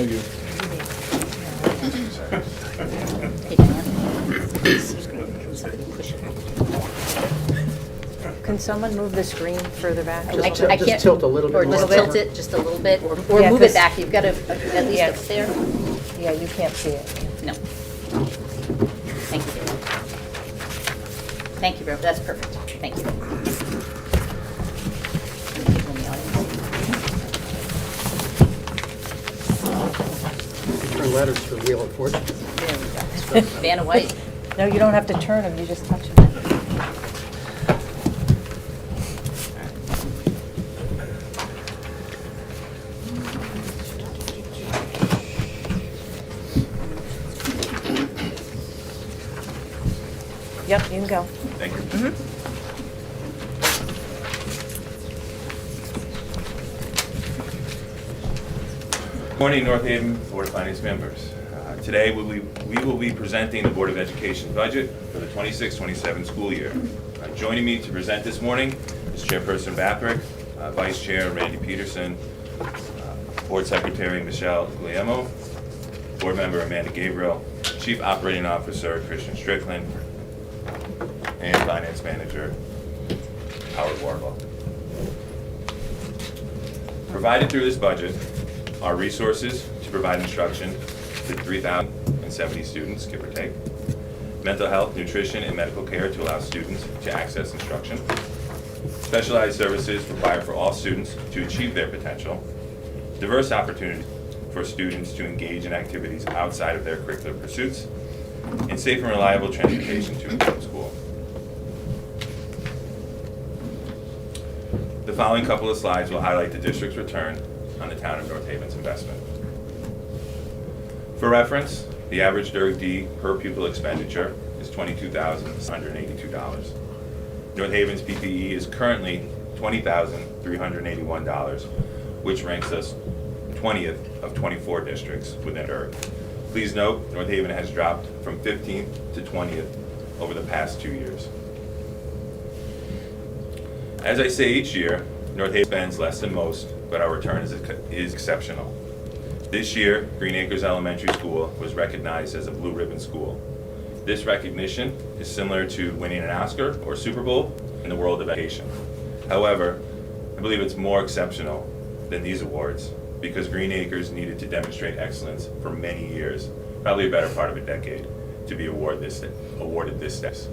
know you. Hey, Diane. Somebody push it. Can someone move the screen further back? I Just can't- Just tilt a little bit Or more. just tilt it just a little bit, or Yeah, move it 'cause- back. You've got to at least Yeah. up there. Yeah, you can't see it. No. Thank you, David. Thank you, that's perfect. Thank you. And people in the audience. Turn letters for Wheel of Fortune. There we go. Vanna White. No, you don't have to turn them, you just touch them. Yep, you can go. Thank you. Morning, North Haven Board of Finance members. Today, we will be presenting the Board of Education budget for the 26-27 school year. Joining me to present this morning is Chairperson Bathrick, Vice Chair Randy Peterson, Board Secretary Michelle Guglielmo, Board Member Amanda Gabriel, Chief Operating Officer Christian Strickland, and Finance Manager Howard Warlow. Provided through this budget are resources to provide instruction to 3,070 students, give or take, mental health, nutrition, and medical care to allow students to access instruction, specialized services required for all students to achieve their potential, diverse opportunities for students to engage in activities outside of their curricular pursuits, and safe and reliable transportation to and from school. The following couple of slides will highlight the district's return on the town of North Haven's investment. For reference, the average Durg D per pupil expenditure is $22,182. North Haven's PPE is currently $20,381, which ranks us 20th of 24 districts within Durg. Please note, North Haven has dropped from 15th to 20th over the past 2 years. As I say each year, North Haven spends less than most, but our return is exceptional. This year, Green Acres Elementary School was recognized as a Blue Ribbon School. This recognition is similar to winning an Oscar or Super Bowl in the world of education. However, I believe it's more exceptional than these awards because Green Acres needed to demonstrate excellence for many years, probably a better part of a decade, to be awarded this status.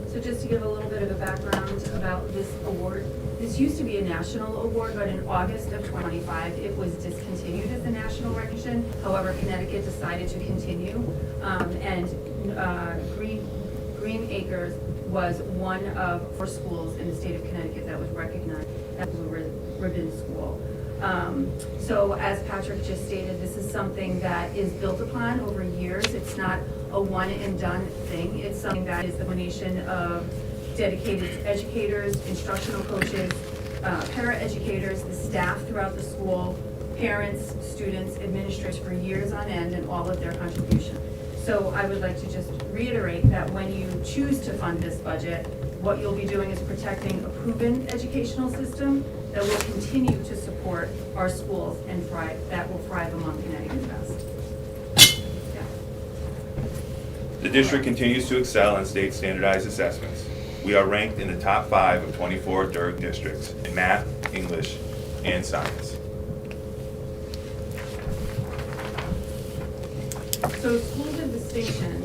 So just to give a little bit of a background about this award, this used to be a national award, but in August of 2025, it was discontinued as a national recognition. However, Connecticut decided to continue, and Green Acres was one of 4 schools in the state of Connecticut that was recognized as a Blue Ribbon School. So as Patrick just stated, this is something that is built upon over years. It's not a one and done thing. It's something that is the combination of dedicated educators, instructional coaches, para-educators, the staff throughout the school, parents, students, administrators for years on end, and all of their contribution. So I would like to just reiterate that when you choose to fund this budget, what you'll be doing is protecting a proven educational system that will continue to support our schools and thrive, that will thrive among Connecticut's best. Yeah. The district continues to excel in state standardized assessments. We are ranked in the top 5 of 24 Durg districts in math, English, and science. So schools of distinction,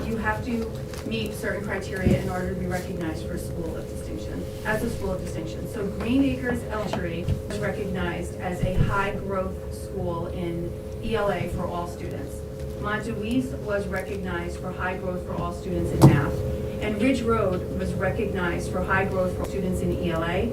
you have to meet certain criteria in order to be recognized for a school of distinction, as a school of distinction. So Green Acres Elementary was recognized as a high-growth school in ELA for all students. Montouise was recognized for high growth for all students in math. And Ridge Road was recognized for high growth for students in ELA,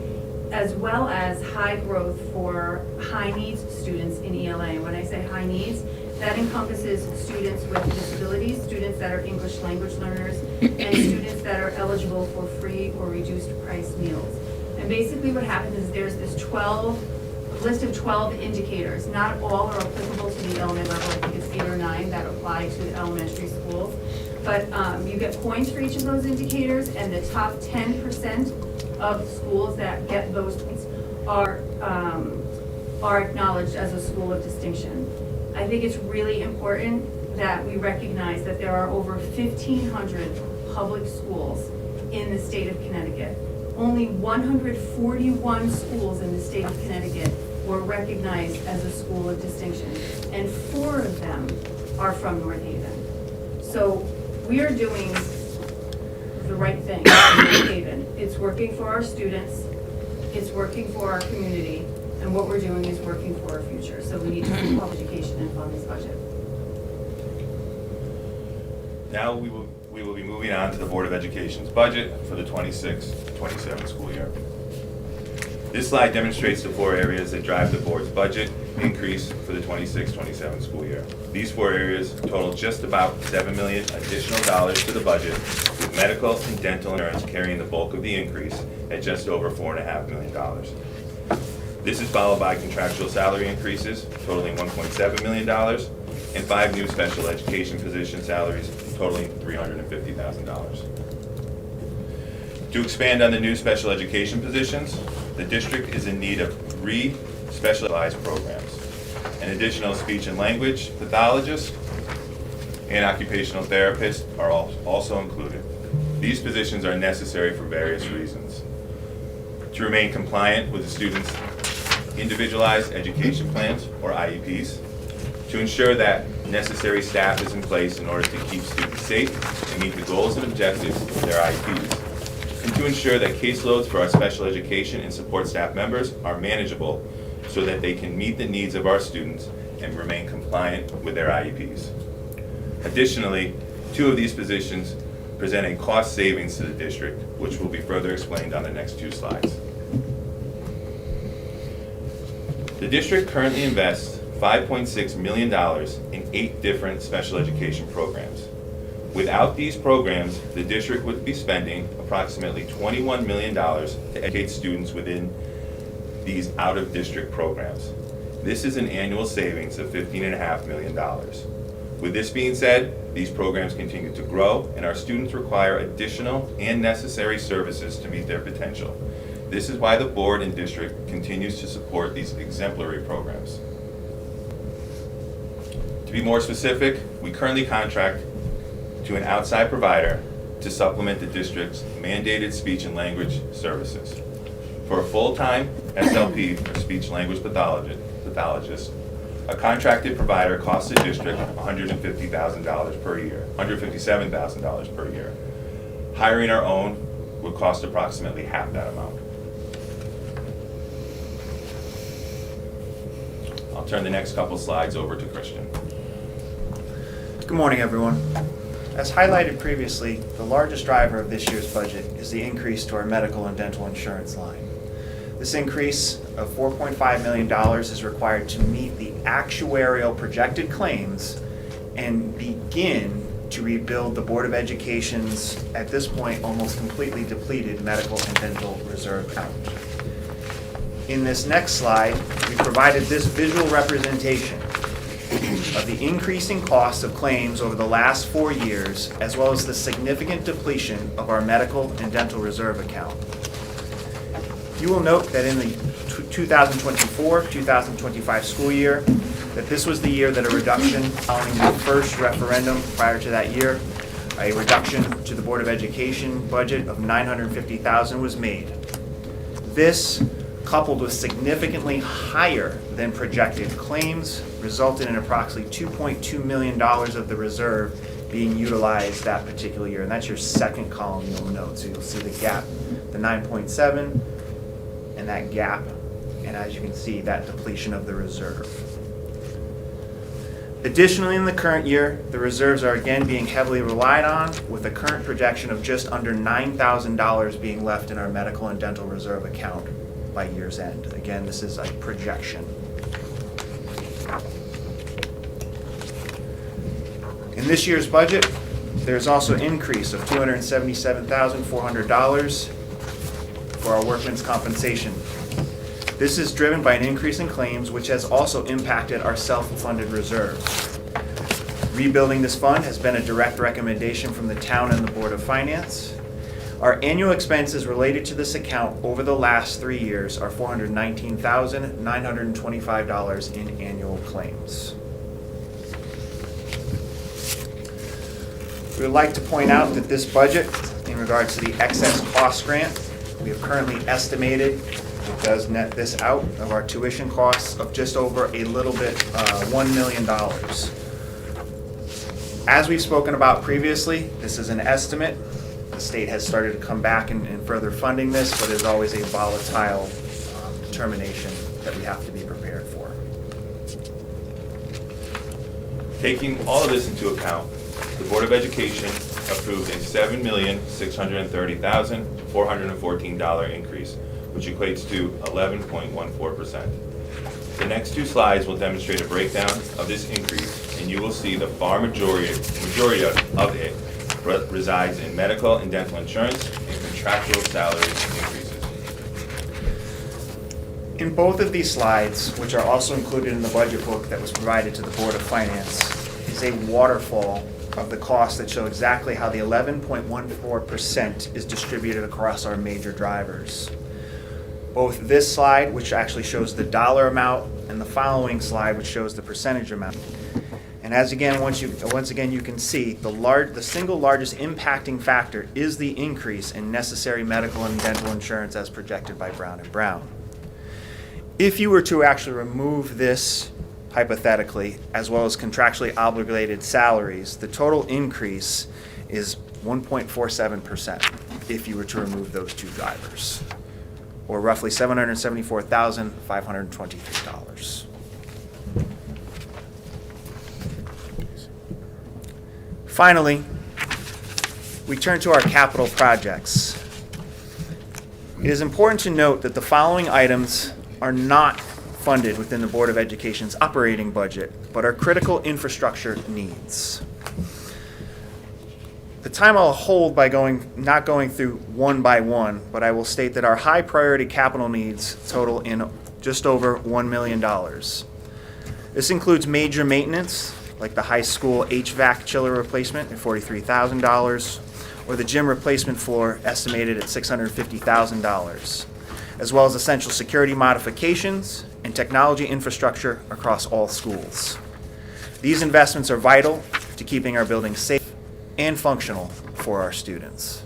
as well as high growth for high needs students in ELA. And when I say high needs, that encompasses students with disabilities, students that are English language learners, and students that are eligible for free or reduced price meals. And basically what happens is there's this list of 12 indicators. Not all are applicable to the elementary level. I think it's 8 or 9 that apply to the elementary schools. But you get points for each of those indicators, and the top 10% of schools that get those points are acknowledged as a school of distinction. I think it's really important that we recognize that there are over 1,500 public schools in the state of Connecticut. Only 141 schools in the state of Connecticut were recognized as a school of distinction, and 4 of them are from North Haven. So we are doing the right thing in North Haven. It's working for our students, it's working for our community, and what we're doing is working for our future. So we need to fund education and fund this budget. Now we will be moving on to the Board of Education's budget for the 26-27 school year. This slide demonstrates the 4 areas that drive the board's budget increase for the 26-27 school year. These 4 areas total just about $7 million additional dollars to the budget, with medical and dental insurance carrying the bulk of the increase at just over $4.5 million. This is followed by contractual salary increases totaling $1.7 million and 5 new special education position salaries totaling $350,000. To expand on the new special education positions, the district is in need of 3 specialized programs. An additional speech and language pathologist and occupational therapist are also included. These positions are necessary for various reasons. To remain compliant with the students' individualized education plans, or IEPs, to ensure that necessary staff is in place in order to keep students safe and meet the goals and objectives of their IEPs, and to ensure that caseloads for our special education and support staff members are manageable so that they can meet the needs of our students and remain compliant with their IEPs. Additionally, 2 of these positions present a cost savings to the district, which will be further explained on the next 2 slides. The district currently invests $5.6 million in 8 different special education programs. Without these programs, the district would be spending approximately $21 million to educate students within these out-of-district programs. This is an annual savings of $15.5 million. With this being said, these programs continue to grow, and our students require additional and necessary services to meet their potential. This is why the board and district continues to support these exemplary programs. To be more specific, we currently contract to an outside provider to supplement the district's mandated speech and language services. For a full-time SLP, or speech language pathologist, a contracted provider costs the district $150,000 per year, $157,000 per year. Hiring our own would cost approximately half that amount. I'll turn the next couple slides over to Christian. Good morning, everyone. As highlighted previously, the largest driver of this year's budget is the increase to our medical and dental insurance line. This increase of $4.5 million is required to meet the actuarial projected claims and begin to rebuild the Board of Education's, at this point, almost completely depleted medical and dental reserve account. In this next slide, we provided this visual representation of the increasing cost of claims over the last 4 years, as well as the significant depletion of our medical and dental reserve account. You will note that in the 2024-2025 school year, that this was the year that a reduction following the first referendum prior to that year, a reduction to the Board of Education budget of $950,000 was made. This, coupled with significantly higher than projected claims, resulted in approximately $2.2 million of the reserve being utilized that particular year. And that's your second column you'll note. So you'll see the gap, the 9.7 and that gap. And as you can see, that depletion of the reserve. Additionally, in the current year, the reserves are again being heavily relied on, with a current projection of just under $9,000 being left in our medical and dental reserve account by year's end. Again, this is a projection. In this year's budget, there's also an increase of $277,400 for our workmen's compensation. This is driven by an increase in claims, which has also impacted our self-funded reserve. Rebuilding this fund has been a direct recommendation from the town and the Board of Finance. Our annual expenses related to this account over the last 3 years are $419,925 in annual claims. We would like to point out that this budget, in regards to the excess cost grant, we have currently estimated, it does net this out, of our tuition costs of just over a little bit, $1 million. As we've spoken about previously, this is an estimate. The state has started to come back and further funding this, but is always a volatile determination that we have to be prepared for. Taking all of this into account, the Board of Education approved a $7,630,414 increase, which equates to 11.14%. The next two slides will demonstrate a breakdown of this increase, and you will see the far majority of it resides in medical and dental insurance and contractual salary increases. In both of these slides, which are also included in the budget book that was provided to the Board of Finance, is a waterfall of the costs that show exactly how the 11.14% is distributed across our major drivers. Both this slide, which actually shows the dollar amount, and the following slide, which shows the percentage amount. And as again, once again, you can see the single largest impacting factor is the increase in necessary medical and dental insurance as projected by Brown & Brown. If you were to actually remove this, hypothetically, as well as contractually obligated salaries, the total increase is 1.47% if you were to remove those two drivers, or roughly $774,523. Finally, we turn to our capital projects. It is important to note that the following items are not funded within the Board of Education's operating budget, but are critical infrastructure needs. The time I'll hold by not going through one by one, but I will state that our high priority capital needs total in just over $1 million. This includes major maintenance, like the high school HVAC chiller replacement at $43,000, or the gym replacement floor estimated at $650,000, as well as essential security modifications and technology infrastructure across all schools. These investments are vital to keeping our buildings safe and functional for our students.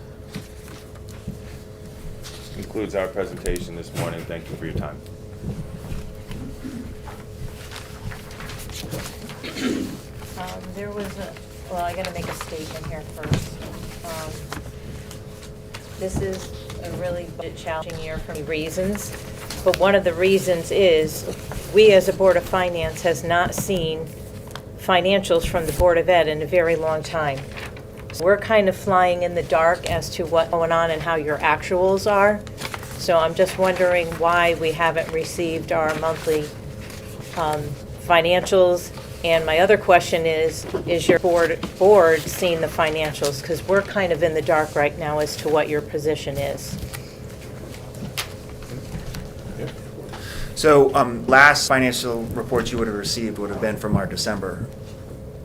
Concludes our presentation this morning. Thank you for your time. There was I gotta make a statement here first. This is a really challenging year for many reasons, but one of the reasons is we as a Board of Finance has not seen financials from the Board of Ed in a very long time. So we're kind of flying in the dark as to what's going on and how your actuals are. So I'm just wondering why we haven't received our monthly financials. And my other question is your board seeing the financials? Because we're kind of in the dark right now as to what your position is. So last financial report you would have received would have been from our December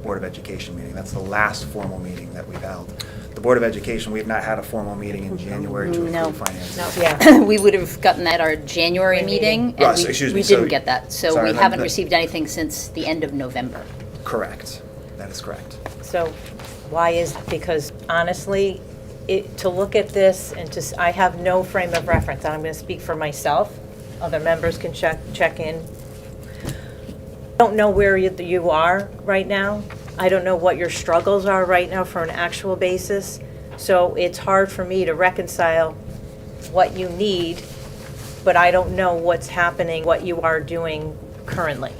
Board of Education meeting. That's the last formal meeting that we've held. The Board of Education, we have not had a formal meeting in January to No. approve finances. No. Yeah. We would have gotten that at our January meeting, Right, and excuse me, we so- didn't get that. So sorry, we haven't the- received anything since the end of November. Correct. That is correct. So why is, because honestly, to look at this and I have no frame of reference. I'm going to speak for myself. Other members can check in. I don't know where you are right now. I don't know what your struggles are right now for an actual basis. So it's hard for me to reconcile what you need, but I don't know what's happening, what you are doing currently.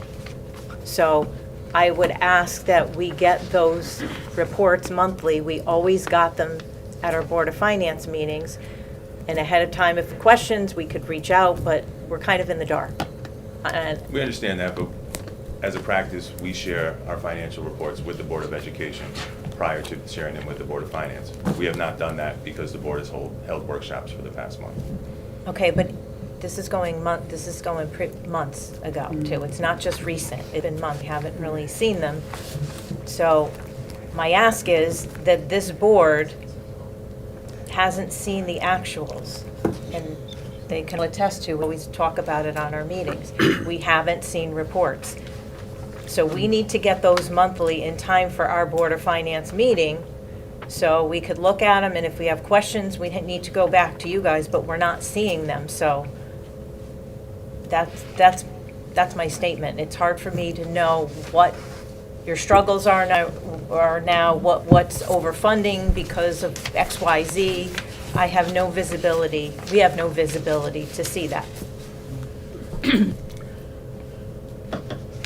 So I would ask that we get those reports monthly. We always got them at our Board of Finance meetings. And ahead of time, if questions, we could reach out, but we're kind of in the dark. We understand that, but as a practice, we share our financial reports with the Board of Education prior to sharing them with the Board of Finance. We have not done that because the board has held workshops for the past month. Okay, but this is going months ago too. It's not just recent. It's been months. We haven't really seen them. So my ask is that this board hasn't seen the actuals. And they can attest to, we always talk about it on our meetings. We haven't seen reports. So we need to get those monthly in time for our Board of Finance meeting, so we could look at them, and if we have questions, we need to go back to you guys, but we're not seeing them, so that's my statement. It's hard for me to know what your struggles are now, what's overfunding because of X, Y, Z. I have no visibility, we have no visibility to see that.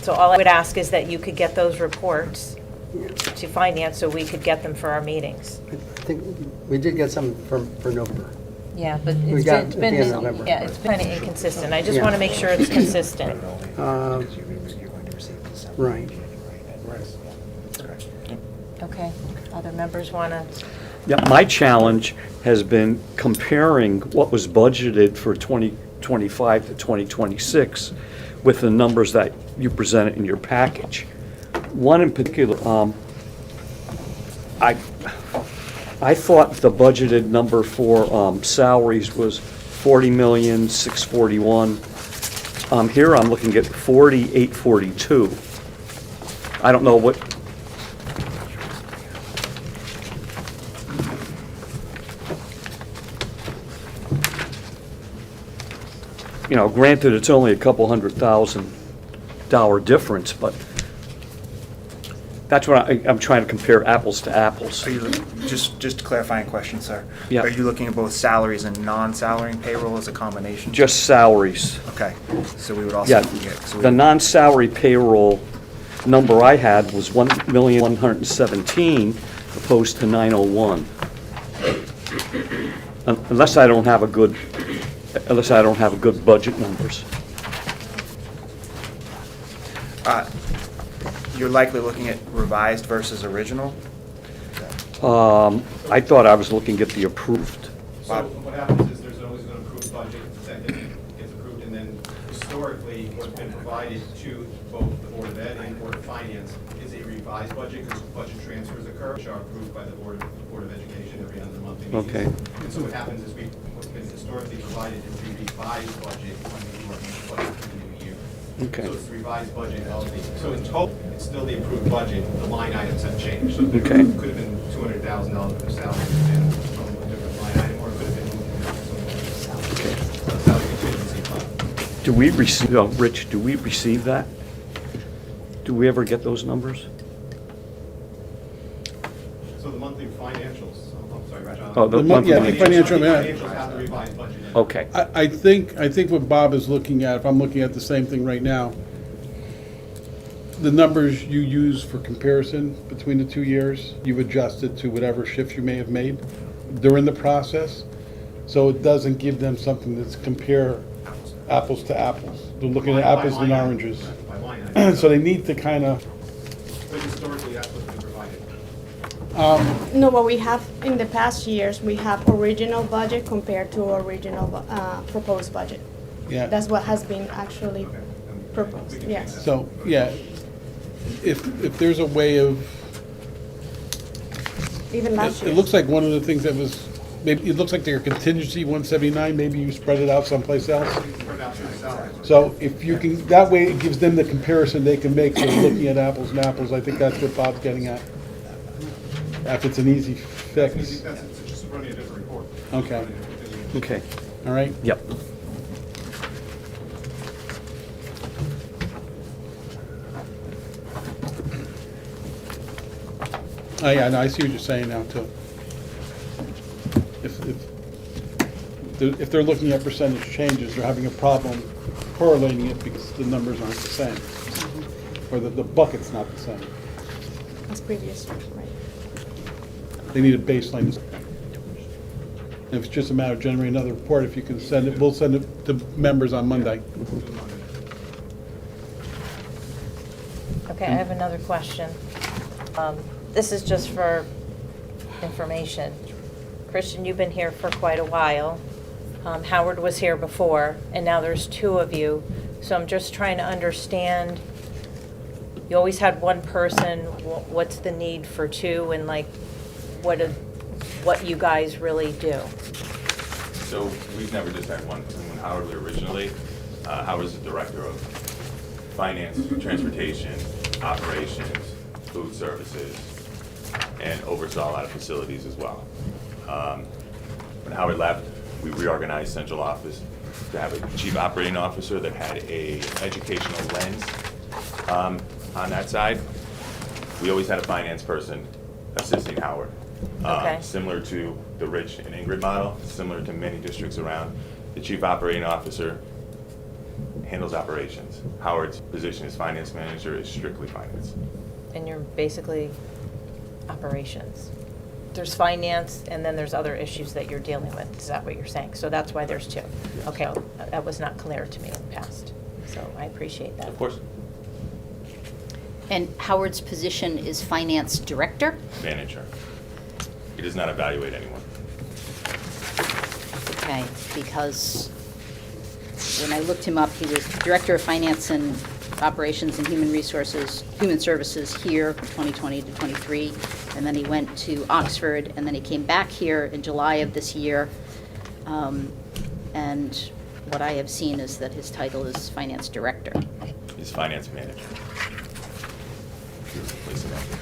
So all I would ask is that you could get those reports to finance so we could get them for our meetings. I think we did get some for November. Yeah, but We it's got been, at the end of November. yeah, it's kind of inconsistent. I just Yeah. want to make sure it's consistent. Right. Okay, other members want to? Yeah, my challenge has been comparing what was budgeted for 2025 to 2026 with the numbers that you presented in your package. One in particular, I thought the budgeted number for salaries was 40,641,000. Here I'm looking at 40,842. I don't know what. You know, granted, it's only a couple $100,000 difference, but that's what I'm trying to compare apples to apples. Are you, just a clarifying question, sir. Yeah. Are you looking at both salaries and non-salary payroll as a combination? Just salaries. Okay, so we would also Yeah, get. so we the would- non-salary payroll number I had was 1,117,000 opposed to 901. Unless I don't have a good budget numbers. You're likely looking at revised versus original? I thought I was looking at the approved. So what happens is there's always an approved budget that gets approved, and then historically, what's been provided to both the Board of Ed and Board of Finance is a revised budget, because budget transfers occur, which are approved by the Board of Education every other month. Okay. And so what happens is what's been historically provided is the revised budget when we do our budget for the new year. Okay. So it's the revised budget of so in total, it's still the approved budget, the line items have changed. So there Okay. could have been $200,000 worth of salary and from a different line item, or it could have been moved into somewhere else. Okay. So that's how the contingency fund. Do we receive, Rich, do we receive that? Do we ever get those numbers? So the monthly financials, I'm sorry, John. Oh, the month- yeah, monthly. the financial- Financials have the revised budget in it. Okay. I think what Bob is looking at, if I'm looking at the same thing right now, the numbers you use for comparison between the 2 years, you've adjusted to whatever shifts you may have made during the process. So it doesn't give them something that's compare apples to apples. They're looking at By apples and line item. oranges. By line item. So they need to kind of, But historically, that's what's been provided. No, what we have in the past years, we have original budget compared to original proposed budget. yeah. That's what has been actually Okay. We proposed, can yes. change that. So, yeah, if there's a way of, Even last year. it looks like one of the things that was, maybe, it looks like their contingency 179, maybe you spread it out someplace else. Spread out through the salaries. So if you can, that way it gives them the comparison they can make, so looking at apples and apples, I think that's what Bob's getting at. If it's an easy fix, It's just running a different report. Okay. Okay. all right? Yep. Oh, yeah, no, I see what you're saying now, too. If they're looking at percentage changes, they're having a problem correlating it because the numbers aren't the same. Or the bucket's not the same. As previous years, right. They need a baseline. If it's just a matter of generating another report, if you can send it, we'll send it to members on Monday. Okay, I have another question. This is just for information. Christian, you've been here for quite a while. Howard was here before, and now there's two of you. So I'm just trying to understand, you always had one person, what's the need for two, and like, what what you guys really do. So we've never just had one. When Howard was originally, Howard was the director of finance, transportation, operations, food services, and oversaw a lot of facilities as well. When Howard left, we reorganized central office to have a chief operating officer that had a educational lens on that side. We always had a finance person assisting Howard. Okay. Similar to the Rich and Ingrid model, similar to many districts around. The chief operating officer handles operations. Howard's position as finance manager is strictly finance. And you're basically operations. There's finance, and then there's other issues that you're dealing with. Is that what you're saying? So that's why there's two. Okay, that was not clear to me in the past, so I appreciate that. Of course, And Howard's position is finance director? manager. He does not evaluate anyone. Okay, because when I looked him up, he was director of finance and operations and human services here, 2020 to 23. And then he went to Oxford, and then he came back here in July of this year. And what I have seen is that his title is finance director. He's finance manager. He was replacing others.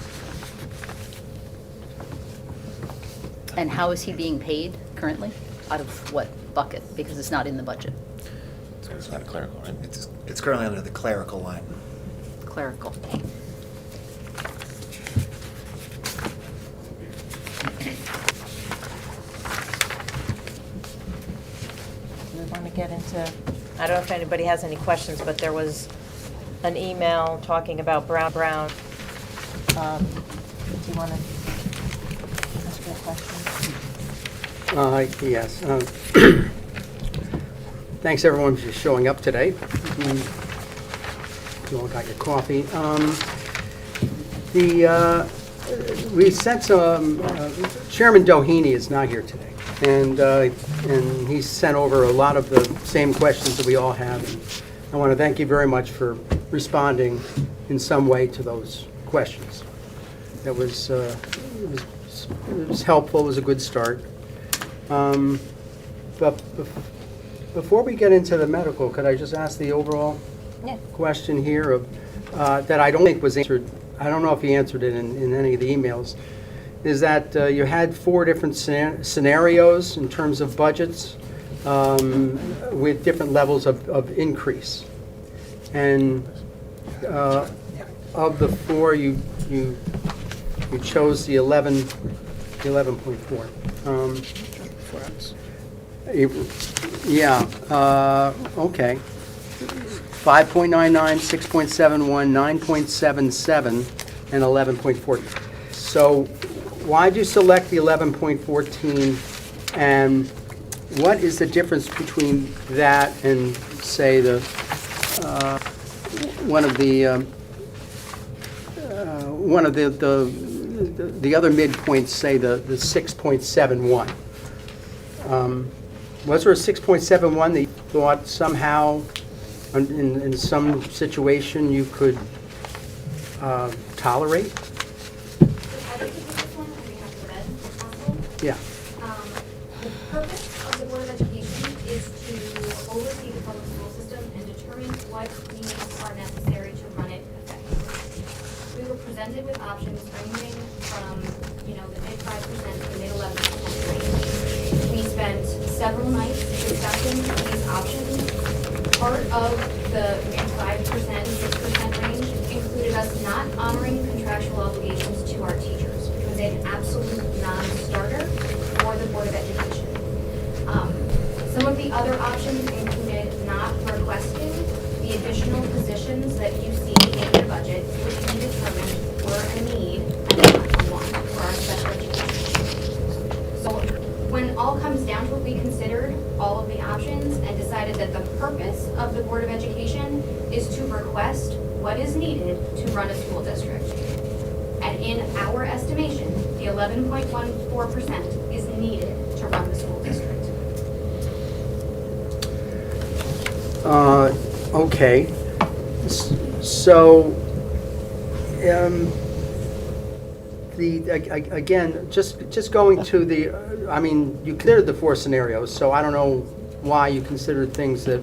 And how is he being paid currently? Out of what bucket? Because it's not in the budget. It's not a clerical, right? It's currently under the clerical line. Clerical. We want to get into, I don't know if anybody has any questions, but there was an email talking about Brown. Do you want to ask her a question? Yes. Thanks, everyone, for showing up today. You all got your coffee. We sent some, Chairman Doheny is not here today, and he sent over a lot of the same questions that we all have. And I want to thank you very much for responding in some way to those questions. That was, it was helpful, it was a good start. But before we get into the medical, could I just ask the overall question here of, that I don't think was answered, I don't know if he answered it in any of the emails, is that you had 4 different scenarios in terms of budgets with different levels of increase. And of the 4, you chose the 11.4. Yeah, okay. 5.99, 6.71, 9.77, and 11.14. So why did you select the 11.14, and what is the difference between that and, say, the one of the other midpoints, say the 6.71? Was there a 6.71 that you thought somehow, in some situation, you could tolerate? I'd like to put this one, and we have the red, if possible. Yeah. The purpose of the Board of Education is to oversee the public school system and determine what needs are necessary to run it effectively. We were presented with options ranging from, the mid 5% to the mid 11% range. We spent several nights discussing these options. Part of the mid 5%, 6% range included us not honoring contractual obligations to our teachers, which was an absolute non-starter for the Board of Education. Some of the other options included not requesting the additional positions that you see in your budget, which we determined were a need and not a want for our special education. So when all comes down to it, we considered all of the options and decided that the purpose of the Board of Education is to request what is needed to run a school district. And in our estimation, the 11.14% is needed to run the school district. Okay. So, again, just going to the, I mean, you considered the 4 scenarios, so I don't know why you considered things that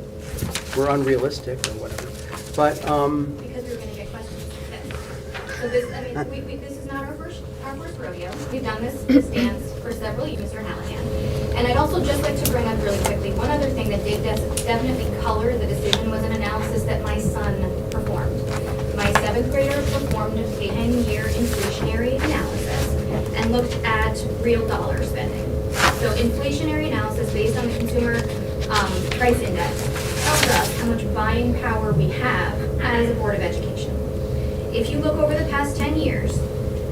were unrealistic or whatever. But, Because we were gonna get questions. So this, I mean, this is not our first rodeo. We've done this dance for several years, Mr. Hallahan. And I'd also just like to bring up really quickly, one other thing that did definitely color the decision was an analysis that my son performed. My 7th grader performed a 10-year inflationary analysis and looked at real dollar spending. So inflationary analysis based on the consumer price index tells us how much buying power we have as a Board of Education. If you look over the past 10 years,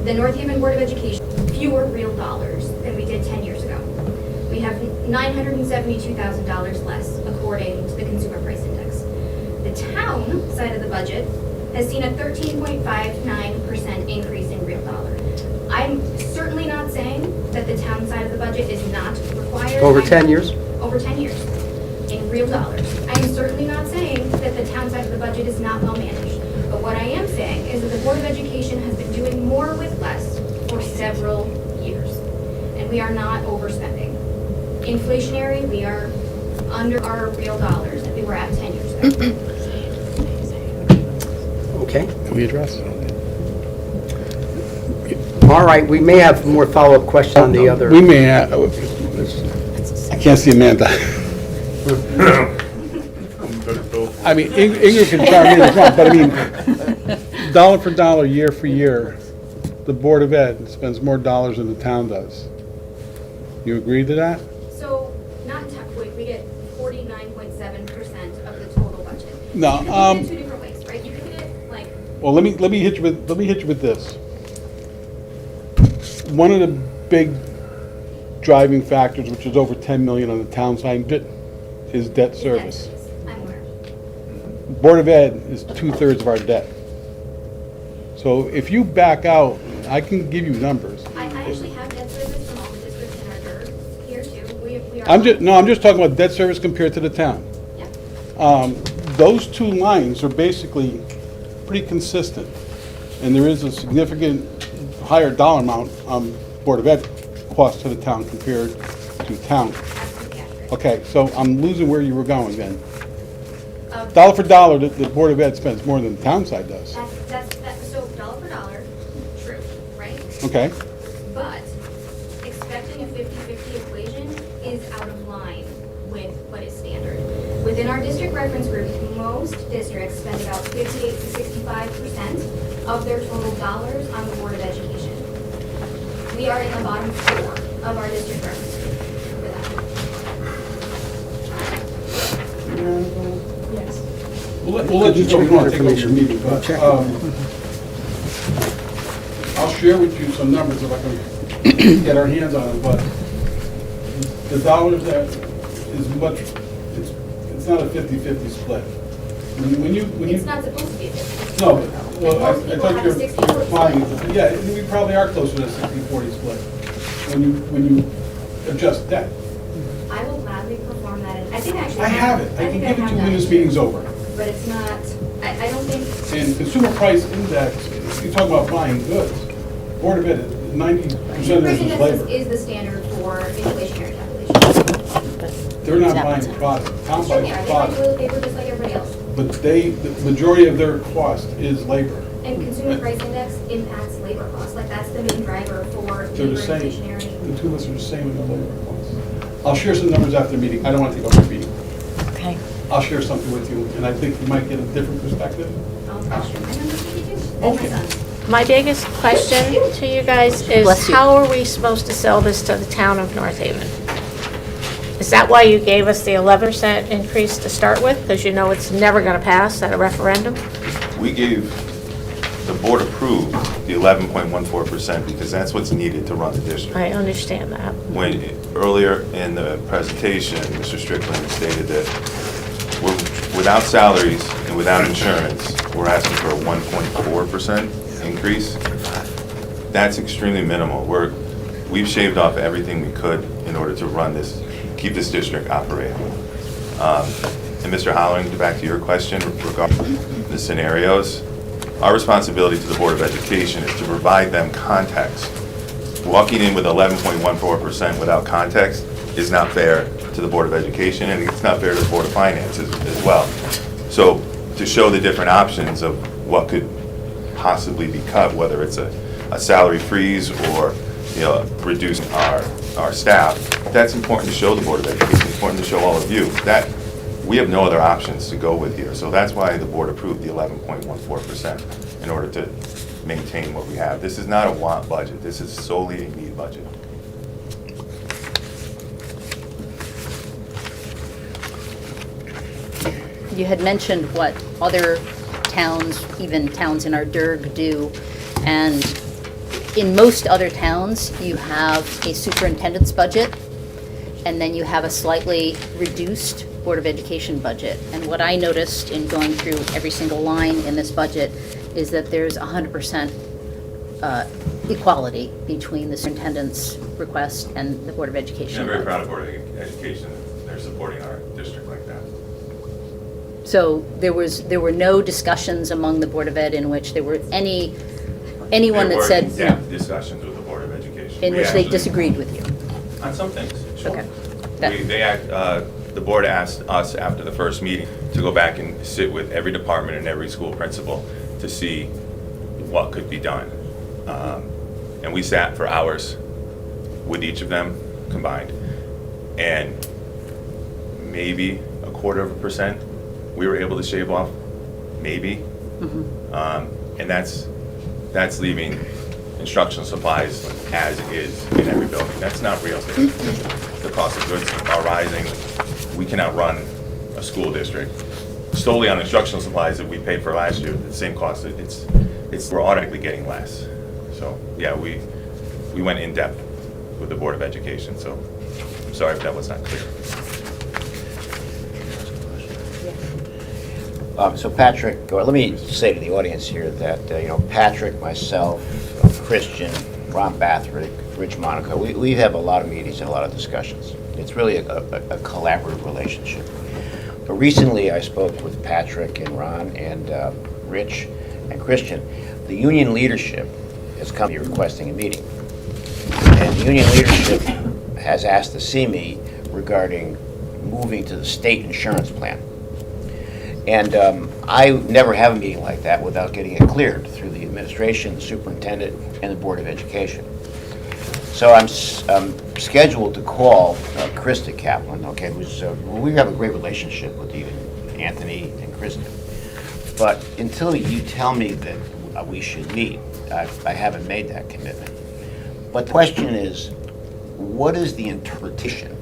the North Haven Board of Education, fewer real dollars than we did 10 years ago. We have $972,000 less according to the Consumer Price Index. The town side of the budget has seen a 13.59% increase in real dollar. I'm certainly not saying that the town side of the budget is not required. over 10 years? Over 10 years, in real dollars. I am certainly not saying that the town side of the budget is not well managed. But what I am saying is that the Board of Education has been doing more with less for several years. And we are not overspending. Inflationary, we are under our real dollars that we were at 10 years ago. Okay. Can we address it? All right, we may have more follow-up questions on the other. We may have, I can't see Amanda. I mean, Ingrid can chime in as well, but I mean, dollar for dollar, year for year, the Board of Ed spends more dollars than the town does. You agree to that? So, not we get 49.7% of the total budget. No, You can look at it 2 different ways, right? You can look at it like, Well, let me hit you with this. One of the big driving factors, which is over 10 million on the town side, is debt service. I'm aware. Board of Ed is 2/3 of our debt. So if you back out, I can give you numbers. I actually have debt service from all the districts in our DERS here too. We are. I'm just talking about debt service compared to the town. Yeah. Those 2 lines are basically pretty consistent. And there is a significant higher dollar amount on Board of Ed cost to the town compared to town. Absolutely accurate. Okay, so I'm losing where you were going then. Dollar for dollar, the Board of Ed spends more than the town side does. So dollar for dollar, true, right? Okay? But expecting a 50-50 equation is out of line with what is standard. Within our district reference group, most districts spend about 58 to 65% of their total dollars on the Board of Education. We are in the bottom 4 of our district reference group for that. Yes. We'll let you know, we don't want to take over your meeting, but I'll share with you some numbers if I can get our hands on them, but the dollars that is much, it's not a 50-50 split. When you. It's not supposed to be a 50. No, well, I Most people thought have you a were 60-40 implying, split. yeah, we probably are closer to a 60-40 split when you adjust debt. I will gladly perform that. I think actually. I have it, I can think give it to have you when that this in meeting's here. over. But it's not, I don't think, And consumer price index, you talk about buying goods, Board of Ed, 90% of price this is index labor. is the standard for inflationary calculation. They're not That buying one's- product, town Sure buys they are, they buy product, toilet paper just like everybody else. but the majority of their cost is labor. And consumer price index impacts labor costs, like that's the main driver for They're labor the same, inflationary. the two of us are the same in the labor costs. I'll share some numbers after the meeting, I don't want to take over the meeting. Okay. I'll share something with you, and I think you might get a different perspective. I'll show my numbers to you too. And my Okay. son's. My biggest question to you guys Bless is, you. how are we supposed to sell this to the town of North Haven? Is that why you gave us the 11% increase to start with? Because you know it's never going to pass at a referendum? We gave, the board approved the 11.14% because that's what's needed to run the district. I understand that. When, earlier in the presentation, Mr. Strickland stated that we're, without salaries and without insurance, we're asking for a 1.4% increase. That's extremely minimal. We've shaved off everything we could in order to run this, keep this district operating. And Mr. Halloran, back to your question regarding the scenarios, Our responsibility to the Board of Education is to provide them context. Walking in with 11.14% without context is not fair to the Board of Education, and it's not fair to the Board of Finance as well. So to show the different options of what could possibly be cut, whether it's a salary freeze or, you know, reducing our staff, that's important to show the Board of Education, it's important to show all of you that we have no other options to go with here. So that's why the board approved the 11.14% in order to maintain what we have. This is not a want budget, this is solely a need budget. You had mentioned what other towns, even towns in our DIRG, do, and in most other towns, you have a superintendent's budget, and then you have a slightly reduced Board of Education budget. And what I noticed in going through every single line in this budget is that there's 100% equality between the superintendent's request and the Board of Education. I'm very budget. proud of Board of Education, they're supporting our district like that. So there were no discussions among the Board of Ed in which there were anyone There that were said, in-depth discussions with the Board of Education. in We which they actually- disagreed with you. On some things, sure. Okay. That- The board asked us after the first meeting to go back and sit with every department and every school principal to see what could be done. And we sat for hours with each of them combined. And maybe 1/4% we were able to shave off, maybe. And that's leaving instructional supplies as is in every building. That's not realistic. The cost of goods are rising. We cannot run a school district solely on instructional supplies that we paid for last year, the same cost. We're automatically getting less. So, yeah, we went in depth with the Board of Education, so I'm sorry if that was not clear. So Patrick, or let me say to the audience here that, Patrick, myself, Christian, Ron Bathrick, Rich Monaco, we have a lot of meetings and a lot of discussions. It's really a collaborative relationship. But recently I spoke with Patrick and Ron and Rich and Christian. The union leadership has come here requesting a meeting. And the union leadership has asked to see me regarding moving to the state insurance plan. And I never have a meeting like that without getting it cleared through the administration, the superintendent, and the Board of Education. So I'm scheduled to call Krista Kaplan, okay, who's, we have a great relationship with even Anthony and Krista. But until you tell me that we should meet, I haven't made that commitment. But the question is, what is the interpretation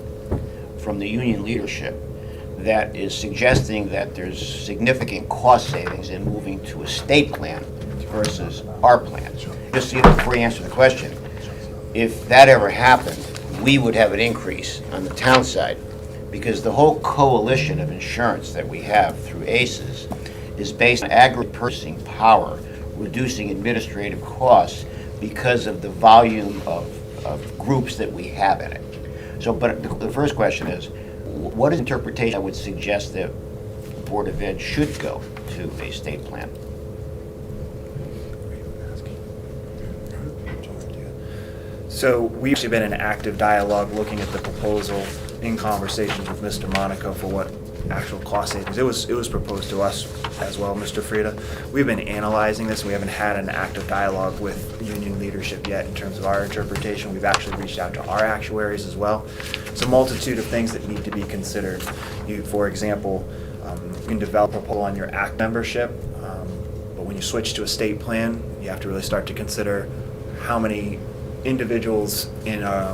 from the union leadership that is suggesting that there's significant cost savings in moving to a state plan versus our plan? Just before you answer the question, if that ever happened, we would have an increase on the town side, because the whole coalition of insurance that we have through ACES is based on aggregate purchasing power, reducing administrative costs because of the volume of groups that we have in it. So, but the first question is, what interpretation I would suggest that the Board of Ed should go to a state plan? So we've actually been in active dialogue looking at the proposal in conversations with Mr. Monaco for what actual cost savings. It was proposed to us as well, Mr. Frieda. We've been analyzing this. We haven't had an active dialogue with union leadership yet in terms of our interpretation. We've actually reached out to our actuaries as well. It's a multitude of things that need to be considered. You, for example, you can develop a proposal on your ACT membership, but when you switch to a state plan, you have to really start to consider how many individuals in our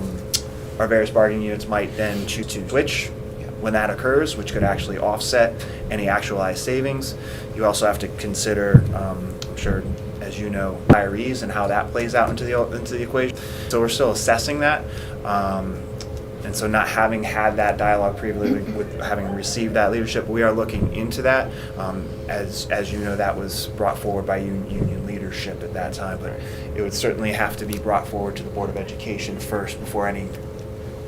various bargaining units might then choose to switch when that occurs, which could actually offset any actualized savings. You also have to consider, I'm sure, as you know, retirees and how that plays out into the equation. So we're still assessing that. And so not having had that dialogue previously with having received that leadership, we are looking into that. As you know, that was brought forward by union leadership at that time, but it would certainly have to be brought forward to the Board of Education first before any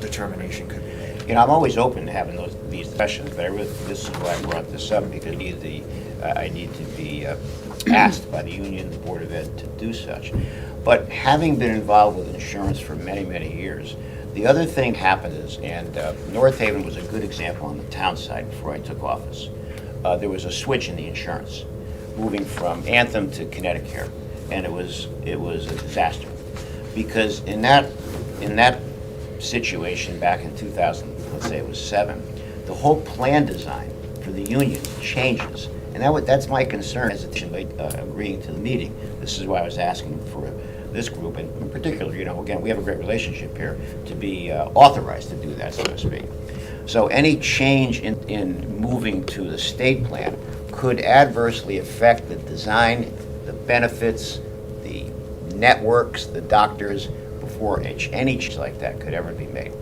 determination could be made. I'm always open to having these discussions, but this is why I brought this up, because we need the I need to be asked by the union, the Board of Ed, to do such. But having been involved with insurance for many, many years, the other thing happened is, and North Haven was a good example on the town side before I took office. There was a switch in the insurance, moving from Anthem to Connecticut, and it was a disaster, because in that situation back in 2000, let's say it was 7, the whole plan design for the union changes, and that's my concern as agreeing to the meeting. This is why I was asking for this group, and in particular, again, we have a great relationship here, to be authorized to do that, so to speak. So any change in moving to the state plan could adversely affect the design, the benefits, the networks, the doctors, before any change like that could ever be made.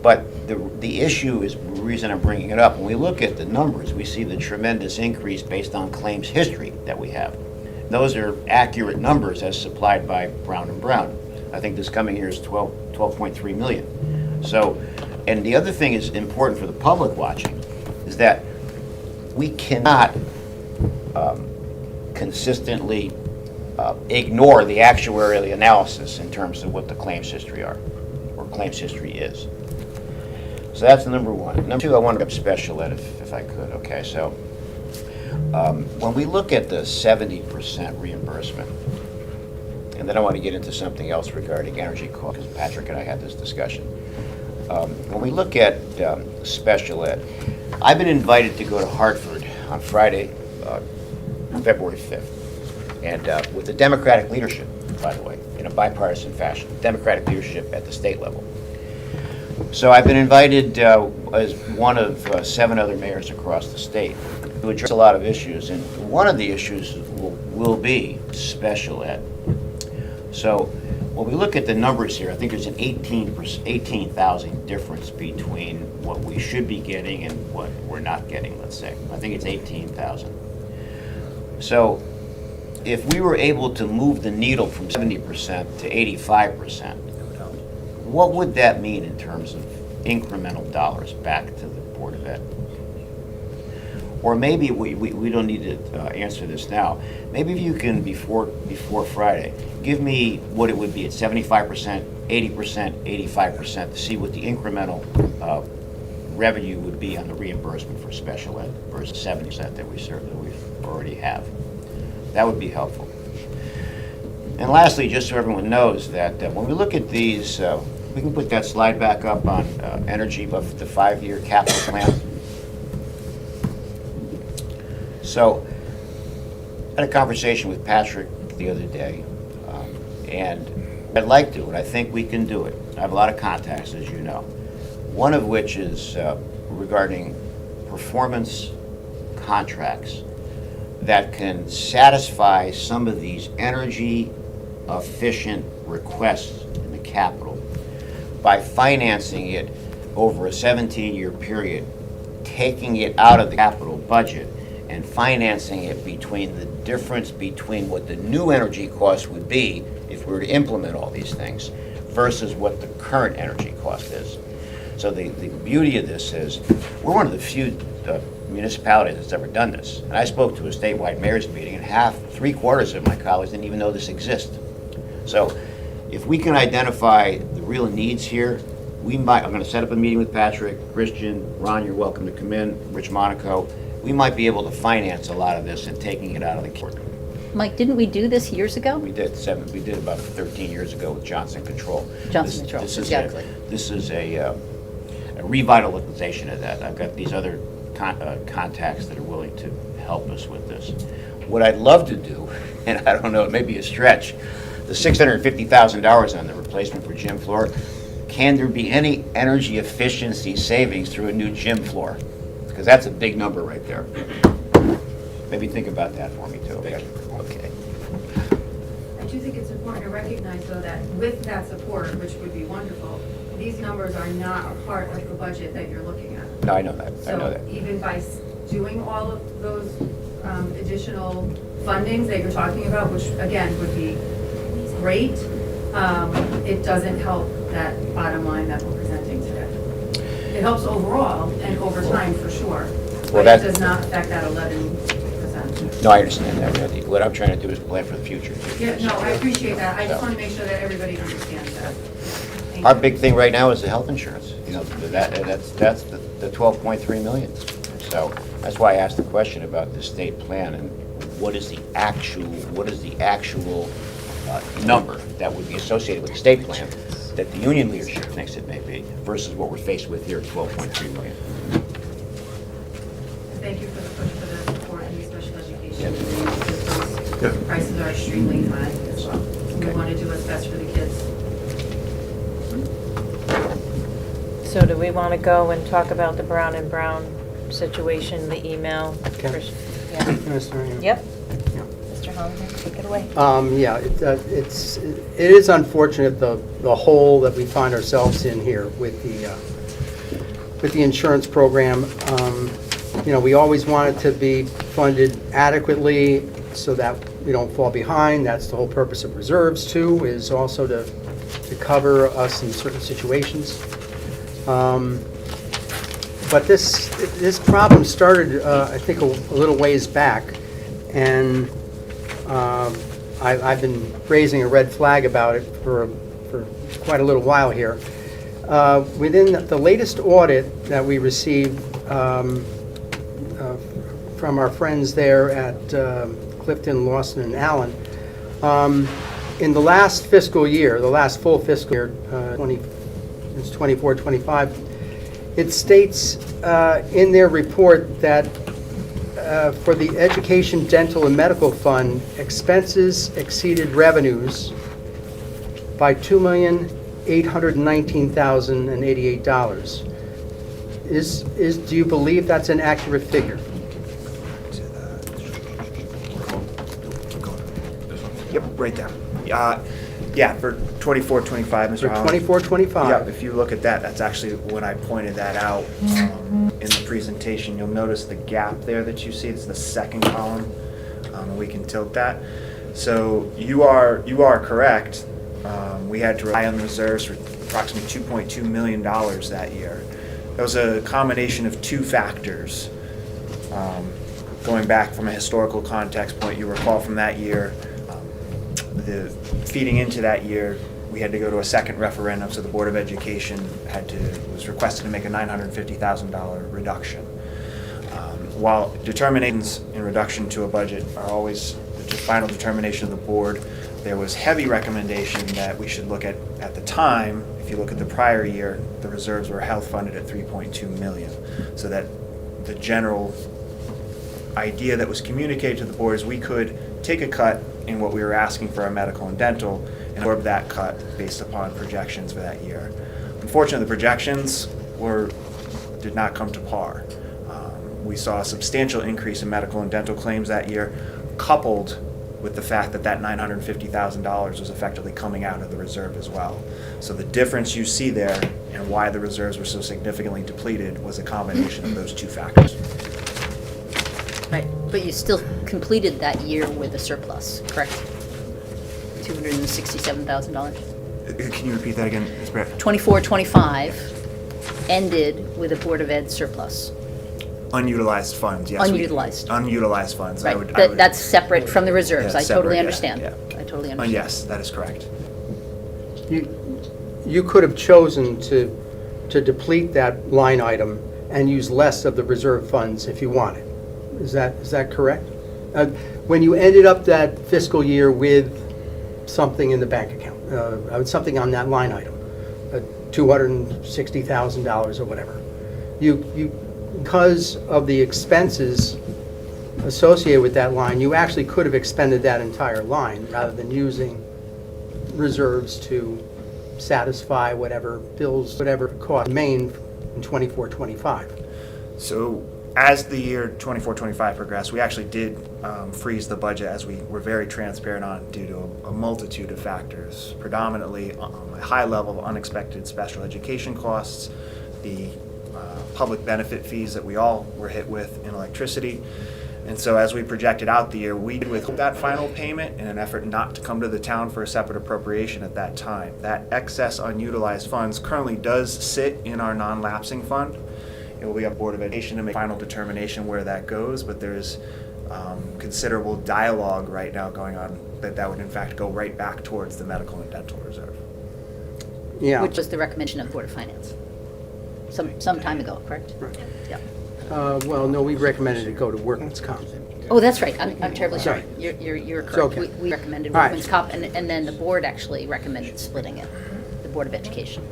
But the issue is, the reason I'm bringing it up, when we look at the numbers, we see the tremendous increase based on claims history that we have. Those are accurate numbers as supplied by Brown & Brown. I think this coming year is 12.3 million. So, and the other thing is important for the public watching, is that we cannot consistently ignore the actuarial analysis in terms of what the claims history are, or claims history is. So that's number one. Number two, I want to bring up special ed if I could. Okay, so when we look at the 70% reimbursement, and then I want to get into something else regarding energy costs, because Patrick and I had this discussion. When we look at special ed, I've been invited to go to Hartford on Friday, February 5th, and with the Democratic leadership, by the way, in a bipartisan fashion, Democratic leadership at the state level. So I've been invited as one of 7 other mayors across the state to address a lot of issues, and one of the issues will be special ed. So when we look at the numbers here, I think there's an 18,000 difference between what we should be getting and what we're not getting, let's say. I think it's 18,000. So if we were able to move the needle from 70% to 85%, what would that mean in terms of incremental dollars back to the Board of Ed? Or maybe we don't need to answer this now. Maybe if you can, before Friday, give me what it would be at 75%, 80%, 85% to see what the incremental revenue would be on the reimbursement for special ed versus 70% that we already have. That would be helpful. And lastly, just so everyone knows that when we look at these, we can put that slide back up on energy, but the 5-year capital plan. So I had a conversation with Patrick the other day, and I'd like to, and I think we can do it. I have a lot of contacts, as you know. One of which is regarding performance contracts that can satisfy some of these energy efficient requests in the capital by financing it over a 17-year period, taking it out of the capital budget and financing it between the difference between what the new energy cost would be if we were to implement all these things versus what the current energy cost is. So the beauty of this is we're one of the few municipalities that's ever done this. And I spoke to a statewide mayor's meeting, and 3/4 of my colleagues didn't even know this exists. So if we can identify the real needs here, I'm going to set up a meeting with Patrick, Christian, Ron, you're welcome to come in, Rich Monaco. We might be able to finance a lot of this and taking it out of the court. Mike, didn't we do this years ago? We did about 13 years ago with Johnson Control. Johnson Control, exactly. This is a revitalization of that. I've got these other contacts that are willing to help us with this. What I'd love to do, and I don't know, it may be a stretch, the $650,000 on the replacement for gym floor, can there be any energy efficiency savings through a new gym floor? Because that's a big number right there. Maybe think about that for me too. Okay. I do think it's important to recognize, though, that with that support, which would be wonderful, these numbers are not a part of the budget that you're looking at. No, I know that. I know that. So even by doing all of those additional fundings that you're talking about, which again would be great, it doesn't help that bottom line that we're presenting today. It helps overall and over time for sure, but it does not affect that 11%. No, I understand that, Randy. What I'm trying to do is plan for the future. Yeah, no, I appreciate that. I just want to make sure that everybody understands that. Thank Our you. big thing right now is the health insurance. You know, that's the 12.3 million. So that's why I asked the question about the state plan and what is the actual number that would be associated with the state plan that the union leadership thinks it may be versus what we're faced with here at 12.3 million. Thank you for the push for the support in special education. Yeah. Those prices are extremely high as well. We want to do what's best for the kids. So do we want to go and talk about the Brown and Brown situation, the email? Okay. Yeah. Mr. Yep. Yeah. Mr. Hollinger, take it away. Yeah, it is unfortunate, the hole that we find ourselves in here with the insurance program. You know, we always want it to be funded adequately so that we don't fall behind. That's the whole purpose of reserves too, is also to cover us in certain situations. But this problem started, I think, a little ways back, and I've been raising a red flag about it for quite a little while here. Within the latest audit that we received from our friends there at Clifton, Lawson, and Allen, in the last fiscal year, the last full fiscal year, it's 24-25, it states in their report that for the Education, Dental, and Medical Fund, expenses exceeded revenues by $2,819,088. Do you believe that's an accurate figure? Yep, right there. Yeah, for 24-25, Mr. For Holland. 24-25? Yep, if you look at that, that's actually when I pointed that out in the presentation. You'll notice the gap there that you see. It's the second column, and we can tilt that. So you are correct. We had to rely on reserves for approximately $2.2 million that year. That was a combination of two factors. Going back from a historical context point, you recall from that year, feeding into that year, we had to go to a second referendum, so the Board of Education was requested to make a $950,000 reduction. While determinations in reduction to a budget are always the final determination of the board, there was heavy recommendation that we should look at the time, if you look at the prior year, the reserves were health funded at $3.2 million. So that the general idea that was communicated to the board is we could take a cut in what we were asking for our medical and dental and absorb that cut based upon projections for that year. Unfortunately, the projections did not come to par. We saw a substantial increase in medical and dental claims that year, coupled with the fact that $950,000 was effectively coming out of the reserve as well. So the difference you see there and why the reserves were so significantly depleted was a combination of those two factors. Right, but you still completed that year with a surplus, correct? $267,000. Can you repeat that again, Ms. Brett? 24-25 ended with a Board of Ed surplus. Unutilized funds, yes. Unutilized. Unutilized funds. Right, I would- that's separate from the reserves. Yeah, I totally separate, yeah, understand. yeah. I totally understand. Yes, that is correct. You could have chosen to deplete that line item and use less of the reserve funds if you wanted. Is that correct? When you ended up that fiscal year with something in the bank account, something on that line item, $260,000 or whatever, because of the expenses associated with that line, you actually could have expended that entire line rather than using reserves to satisfy whatever bills, whatever cost remain in 24-25. So as the year 24-25 progressed, we actually did freeze the budget, as we were very transparent on, due to a multitude of factors, predominantly a high level of unexpected special education costs, the public benefit fees that we all were hit with in electricity. And so as we projected out the year, we did with that final payment in an effort not to come to the town for a separate appropriation at that time. That excess unutilized funds currently does sit in our non-lapsing fund. It will be up Board of Education to make final determination where that goes, but there's considerable dialogue right now going on that would in fact go right back towards the medical and dental reserve. Yeah. Which was the recommendation of the Board of Finance, some time ago, correct? Yeah. Well, no, we recommended it go to workman's comp. Oh, that's right, I'm terribly sorry. Sorry. You're It's correct. okay. We recommended All right. workman's comp, and then the board actually recommended splitting it, the Board of Education.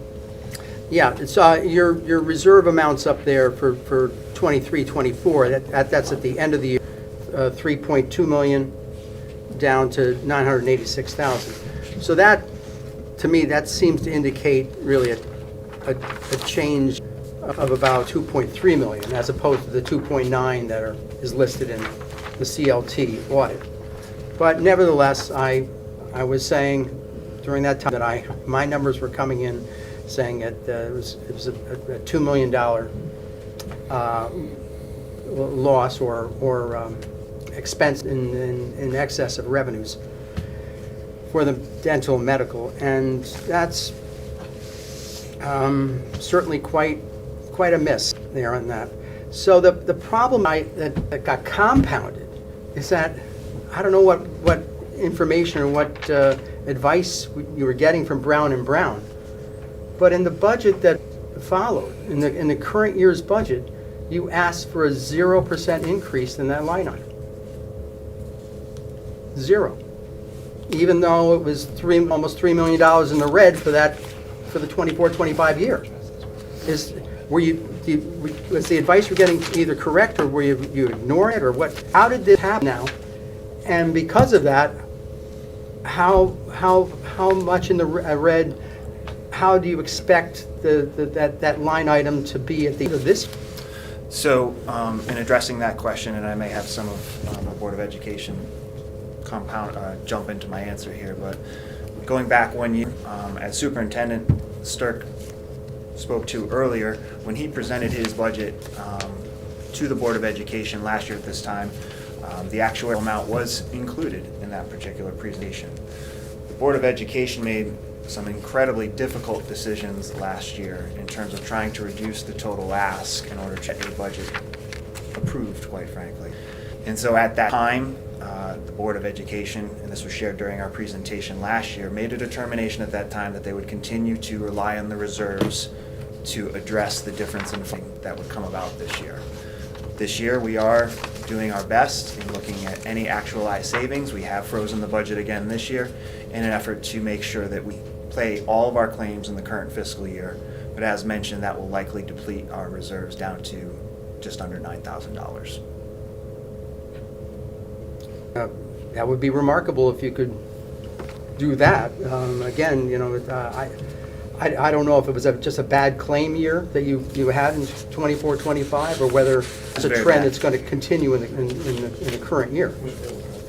Yeah, it's, your reserve amounts up there for 23, 24, that's at the end of the year, 3.2 million down to 986,000. So that, to me, that seems to indicate really a change of about 2.3 million, as opposed to the 2.9 that is listed in the CLT audit. But nevertheless, I was saying during that time that my numbers were coming in saying that it was a $2 million loss or expense in excess of revenues for the dental and medical, and that's certainly quite a miss there on that. So the problem that got compounded is that I don't know what information or what advice you were getting from Brown and Brown, but in the budget that followed, in the current year's budget, you asked for a 0% increase in that line item. 0. Even though it was almost $3 million in the red for the 24-25 year. Was the advice you're getting either correct, or were you ignoring it, or what? How did this happen now? And because of that, how much in the red? How do you expect that line item to be at the end of this? So, in addressing that question, and I may have some of the Board of Education jump into my answer here, but going back 1 year, as Superintendent Stirk spoke to earlier, when he presented his budget to the Board of Education last year at this time, the actual amount was included in that particular presentation. The Board of Education made some incredibly difficult decisions last year in terms of trying to reduce the total ask in order to get a budget approved, quite frankly. And so at that time, the Board of Education, and this was shared during our presentation last year, made a determination at that time that they would continue to rely on the reserves to address the difference in funding that would come about this year. This year, we are doing our best in looking at any actualized savings. We have frozen the budget again this year in an effort to make sure that we pay all of our claims in the current fiscal year. But as mentioned, that will likely deplete our reserves down to just under $9,000. That would be remarkable if you could do that. Again, I don't know if it was just a bad claim year that you had in 24-25, or whether it's a Very trend bad. that's going to continue in the current year.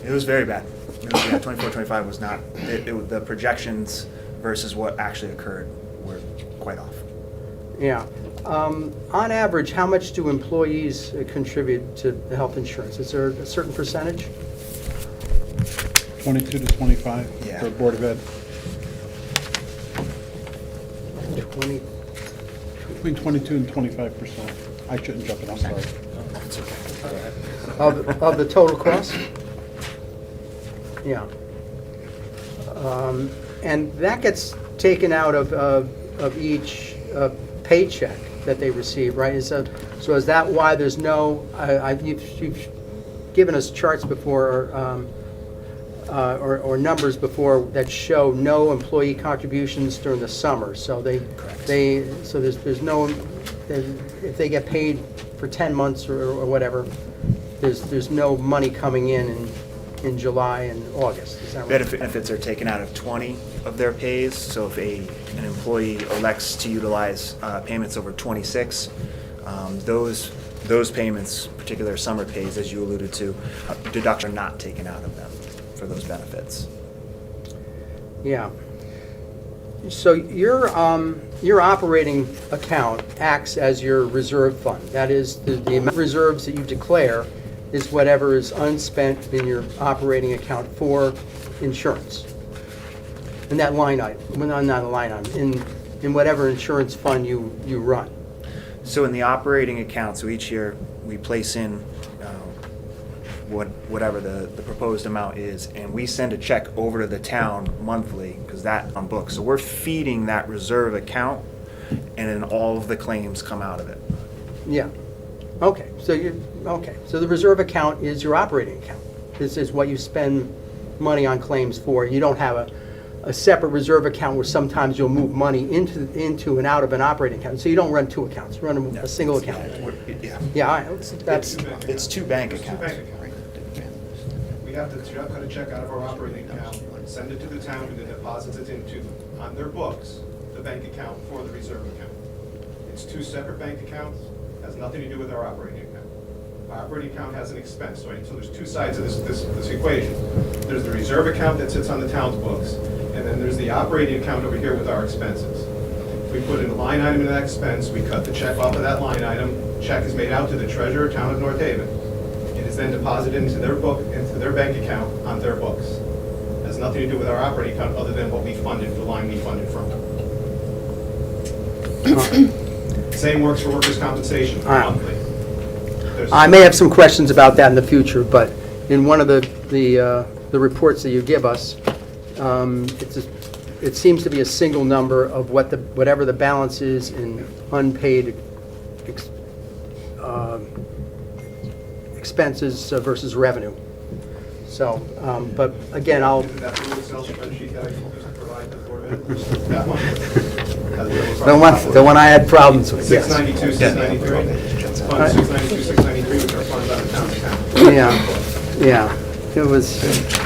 It was very bad. 24-25 was not, the projections versus what actually occurred were quite off. Yeah. On average, how much do employees contribute to the health insurance? Is there a certain percentage? 22 to 25 Yeah. for Board of Ed. 20? Between 22 and 25%. I shouldn't jump in, I'm sorry. Of the total cost? Yeah. And that gets taken out of each paycheck that they receive, right? So is that why there's no, you've given us charts before, or numbers before that show no employee contributions during the summer. So so there's no, if they get paid for 10 months or whatever, there's no money coming in July and August. Is that right? Benefits are taken out of 20 of their pays, so if an employee elects to utilize payments over 26, those payments, particular summer pays, as you alluded to, deductions are not taken out of them for those benefits. Yeah. So your operating account acts as your reserve fund. That is, the amount of reserves that you declare is whatever is unspent in your operating account for insurance. In that line item, well, not a line item, in whatever insurance fund you run. So in the operating account, so each year we place in whatever the proposed amount is, and we send a check over to the town monthly, because that's on books. So we're feeding that reserve account, and then all of the claims come out of it. Yeah. Okay, so so the reserve account is your operating account. This is what you spend money on claims for. You don't have a separate reserve account where sometimes you'll move money into and out of an operating account. So you don't run two accounts, you run a single account. Yeah. Yeah, that's, It's two bank There's two accounts. bank accounts. We have to cut a check out of our operating account, send it to the town, who then deposits it into, on their books, the bank account for the reserve account. It's two separate bank accounts, has nothing to do with our operating account. Our operating account has an expense, right? So there's two sides of this equation. There's the reserve account that sits on the town's books, and then there's the operating account over here with our expenses. If we put in a line item in that expense, we cut the check off of that line item, check is made out to the treasurer, town of North Haven. It is then deposited into their book, into their bank account on their books. It has nothing to do with our operating account other than what we funded, the line we funded from. Same works for workers' compensation, All right. monthly. There's- I may have some questions about that in the future, but in one of the reports that you give us, it seems to be a single number of whatever the balance is in unpaid expenses versus revenue. So, but again, I'll, Isn't that the little Excel spreadsheet that I used to provide the board of That one? the one I had problems with, yes. 692, 693. Fund 692, 693, which are funds out of town account. Yeah, it was,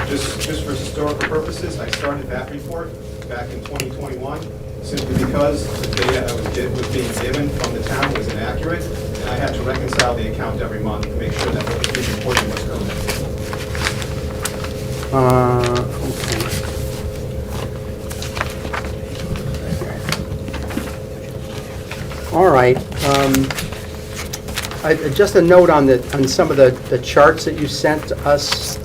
Just for historical purposes, I started that report back in 2021, simply because the data was being given from the town was inaccurate, and I had to reconcile the account every month to make sure that what was being reported was correct. okay. All right. Just a note on some of the charts that you sent us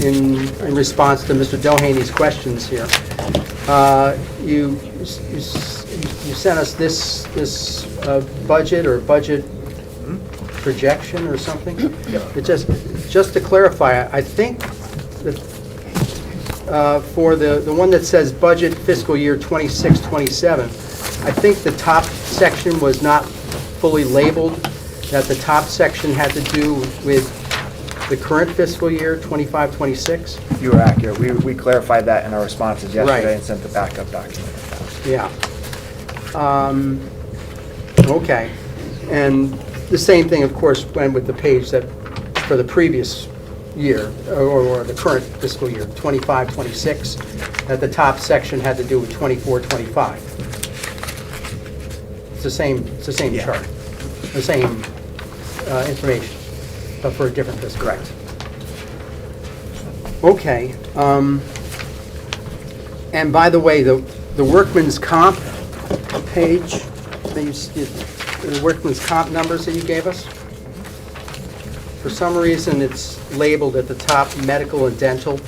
in response to Mr. Dohany's questions here. You sent us this budget or budget projection or something? It just to clarify, I think that for the one that says budget fiscal year 26-27, I think the top section was not fully labeled, that the top section had to do with the current fiscal year, 25-26? You were accurate. We clarified that in our responses yesterday Right. and sent the backup document. Yeah. Okay. And the same thing, of course, went with the page that, for the previous year, or the current fiscal year, 25-26, that the top section had to do with 24-25. It's the same Yeah. chart, the same information, but for a different fiscal. Correct. Okay. And by the way, the workman's comp page, the workman's comp numbers that you gave us, for some reason it's labeled at the top medical and dental,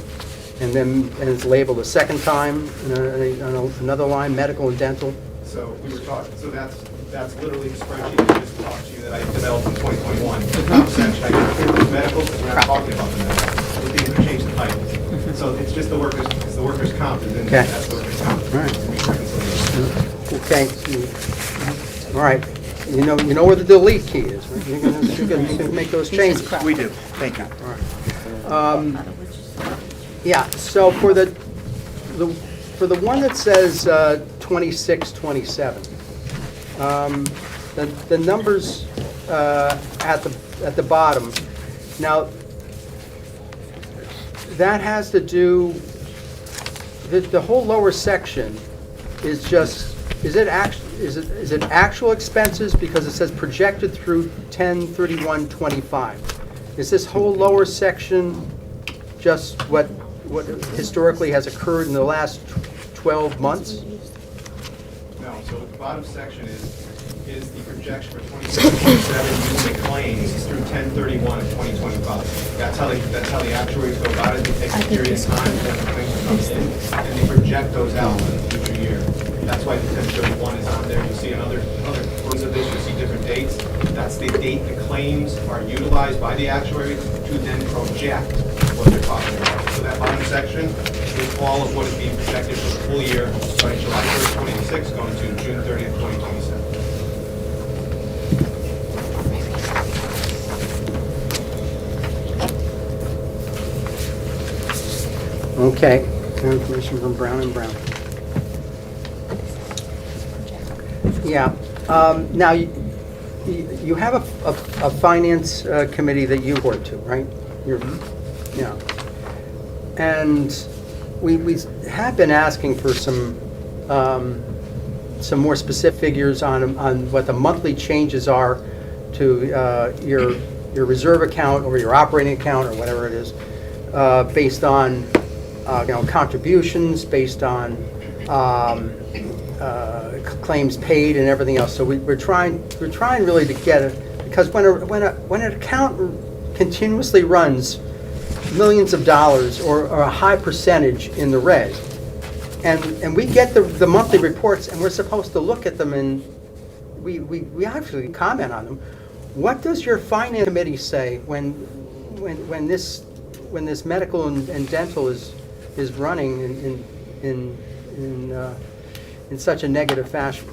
and it's labeled a second time, on another line, medical and dental. So we were talking, so that's literally the spreadsheet I just talked to you that I developed in 2021. The top section, I got rid of the medical, because we're not talking about the medical. We didn't change the titles. So it's just the workers' comp is in, Okay. that's workers' comp. All right. Reconciliation. Okay. All right. You know where the delete key is, right? You can make those changes. We do. Thank you. Yeah, so for the one that says 26-27, the numbers at the bottom, now, that has to do, the whole lower section is just, is it actual expenses? Because it says projected through 10/31/25. Is this whole lower section just what historically has occurred in the last 12 months? No, so the bottom section is the projection for 26-27 using claims through 10/31 of 2025. That's how the actuaries go about it. They take a period of time that the claims are coming in, and they project those out for the future year. That's why the 10/31 is on there. You'll see in other ones of this, you'll see different dates. That's the date the claims are utilized by the actuary to then project what they're talking about. So that bottom section is all of what is being projected for the full year, starting July 1st, 2026, going to June 30th, 2027. Okay, information from Brown and Brown. Yeah, now, you have a finance committee that you report to, right? Yeah. And we have been asking for some more specific figures on what the monthly changes are to your reserve account or your operating account or whatever it is, based on contributions, based on claims paid and everything else. So we're trying really to get it, because when an account continuously runs millions of dollars or a high percentage in the red, and we get the monthly reports and we're supposed to look at them and we actually comment on them. What does your finance committee say when this medical and dental is running in such a negative fashion?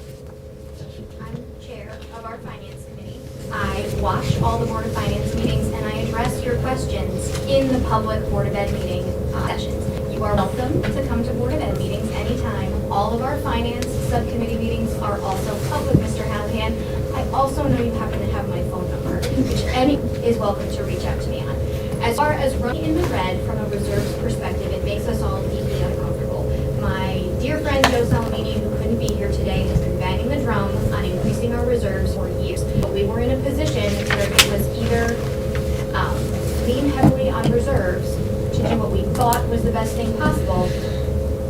I'm chair of our finance committee. I watch all the Board of Finance meetings and I address your questions in the public Board of Ed meeting sessions. You are welcome to come to Board of Ed meetings anytime. All of our finance subcommittee meetings are also public, Mr. Hallahan. I also know you happen to have my phone number, which any is welcome to reach out to me on. As far as running in the red from a reserves perspective, it makes us all deeply uncomfortable. My dear friend Joe Salamini, who couldn't be here today, has been banging the drum on increasing our reserves for years. But we were in a position where it was either lean heavily on reserves to do what we thought was the best thing possible,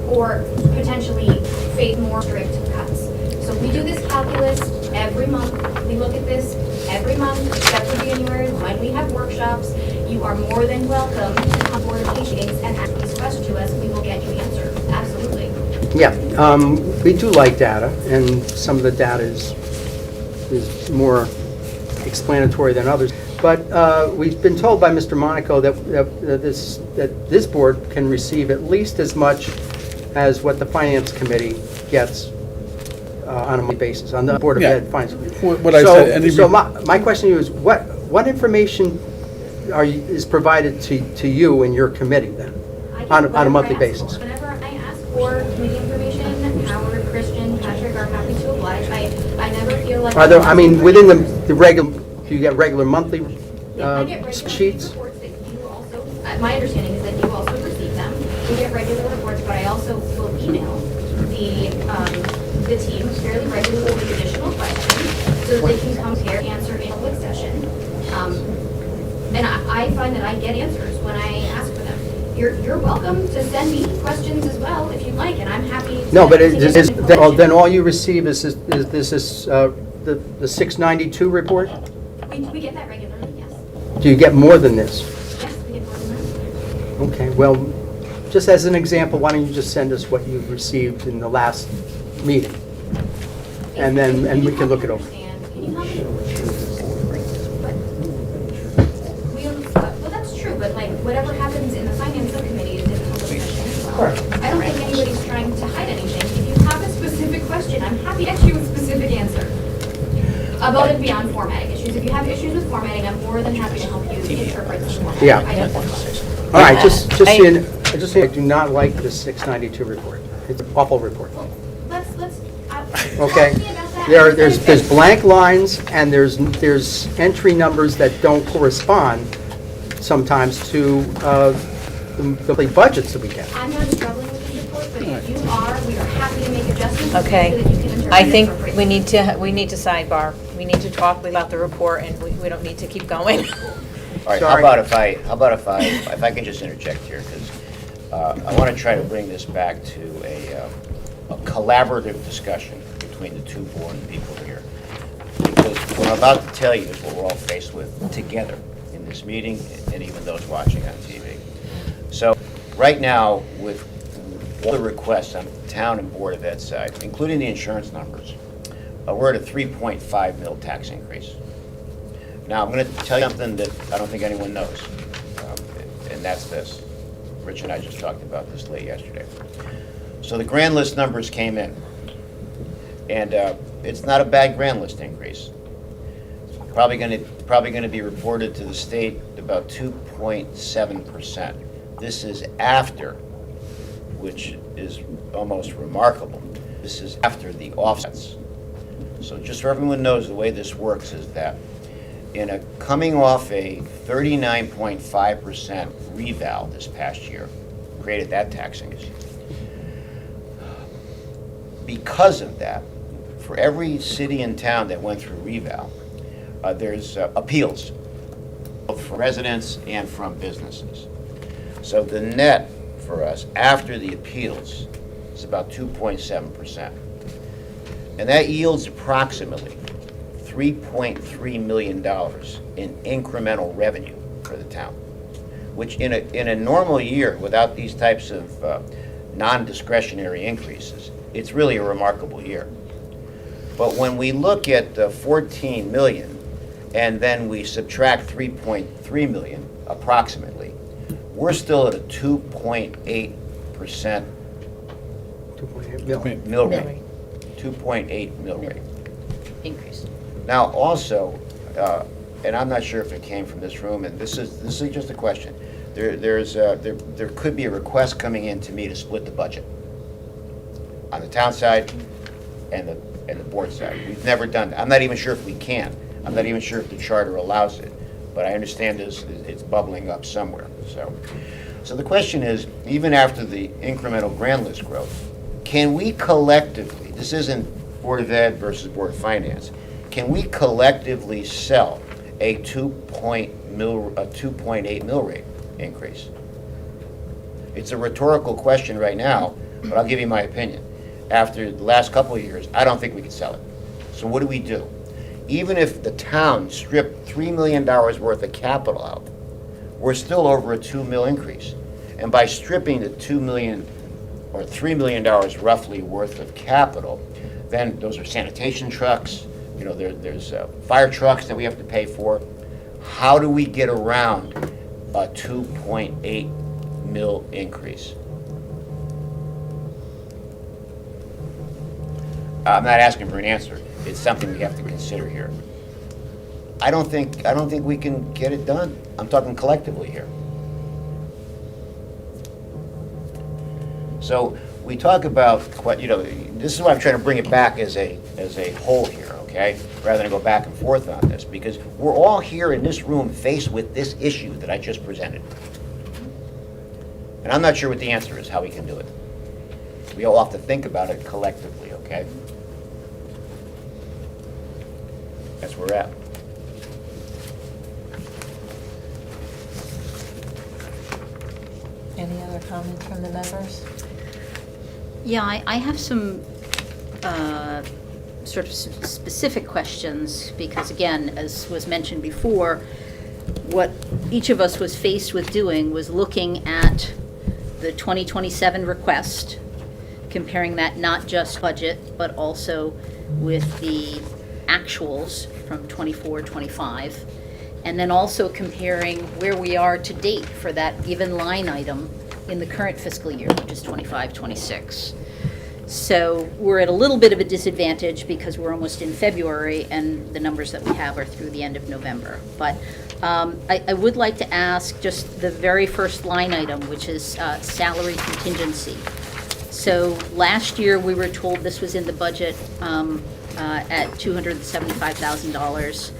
or potentially face more strict cuts. So we do this calculus every month. We look at this every month, except for January, when we have workshops. You are more than welcome to come board of meetings and ask these questions to us. We will get you answers. Absolutely. Yeah, we do like data, and some of the data is more explanatory than others. But we've been told by Mr. Monaco that this board can receive at least as much as what the finance committee gets on a monthly basis, on the Board of Yeah. Ed Finance Committee. What I said, So my question to you is, what information is provided to you and your committee then, on a monthly basis? Whenever I ask for committee information, Howard, Christian, Patrick are happy to oblige. I never feel like. Are there, within the regular, do you get regular monthly I get regular sheets? reports that you also, my understanding is that you also receive them. We get regular reports, but I also will email the team fairly regularly with additional questions so that they can come here and answer in a public session. And I find that I get answers when I ask for them. You're welcome to send me questions as well if you'd like, and I'm happy to. No, but to get then all you receive is the 692 report? We get that regularly, yes. Do you get more than this? Yes, we get more than that. Okay, well, just as an example, why don't you just send us what you've received in the last meeting? And we can look it over. Can you help me? Well, that's true, but like, whatever happens in the finance subcommittee is in the public session as well. I don't think anybody's trying to hide anything. If you have a specific question, I'm happy to get you a specific answer. Above and beyond formatting issues. If you have issues with formatting, I'm more than happy to help you interpret the formatting. Yeah. I don't know. All right, just saying, I do not like this 692 report. It's an awful report. Let's, Okay? talk to me about that. There's blank lines, and there's entry numbers that don't correspond sometimes to the budgets that we get. I'm not struggling with this report, but if you are, we are happy to make adjustments. Okay. So that you can interpret I it think appropriately. we need to sidebar. We need to talk about the report, and we don't need to keep going. All right, how Sorry. about if I can just interject here, because I want to try to bring this back to a collaborative discussion between the two board people here. Because what I'm about to tell you is what we're all faced with together in this meeting, and even those watching on TV. So, right now, with all the requests on the town and Board of Ed side, including the insurance numbers, we're at a 3.5 mil tax increase. Now, I'm going to tell you something that I don't think anyone knows, and that's this. Rich and I just talked about this late yesterday. So the grand list numbers came in, and it's not a bad grand list increase. Probably going to be reported to the state about 2.7%. This is after, which is almost remarkable. This is after the offsets. So just so everyone knows, the way this works is that coming off a 39.5% reval this past year, created that tax increase. Because of that, for every city and town that went through reval, there's appeals, both from residents and from businesses. So the net for us after the appeals is about 2.7%. And that yields approximately $3.3 million in incremental revenue for the town, which in a normal year without these types of non-discretionary increases, it's really a remarkable year. But when we look at the 14 million and then we subtract 3.3 million approximately, we're still at a 2.8% 2.8 mil. mill rate. 2.8 mill rate. Increase. Now, also, and I'm not sure if it came from this room, and this is just a question. There could be a request coming in to me to split the budget on the town side and the board side. We've never done that. I'm not even sure if we can. I'm not even sure if the charter allows it, but I understand it's bubbling up somewhere. So the question is, even after the incremental grand list growth, can we collectively, this isn't Board of Ed versus Board of Finance, can we collectively sell a 2.8 mill rate increase? It's a rhetorical question right now, but I'll give you my opinion. After the last couple of years, I don't think we can sell it. So what do? Even if the town stripped $3 million worth of capital out, we're still over a 2 mil increase. And by stripping the 2 million or $3 million roughly worth of capital, then those are sanitation trucks, there's fire trucks that we have to pay for. How do we get around a 2.8 mil increase? I'm not asking for an answer. It's something we have to consider here. I don't think we can get it done. I'm talking collectively here. So we talk about this is why I'm trying to bring it back as a whole here, okay? Rather than go back and forth on this, because we're all here in this room faced with this issue that I just presented. And I'm not sure what the answer is, how we can do it. We all have to think about it collectively, okay? That's where we're at. Any other comments from the members? Yeah, I have some sort of specific questions because, again, as was mentioned before, what each of us was faced with doing was looking at the 2027 request, comparing that not just budget, but also with the actuals from 24-25, and then also comparing where we are to date for that given line item in the current fiscal year, which is 25-26. So we're at a little bit of a disadvantage because we're almost in February and the numbers that we have are through the end of November. But I would like to ask just the very first line item, which is salary contingency. So last year, we were told this was in the budget at $275,000.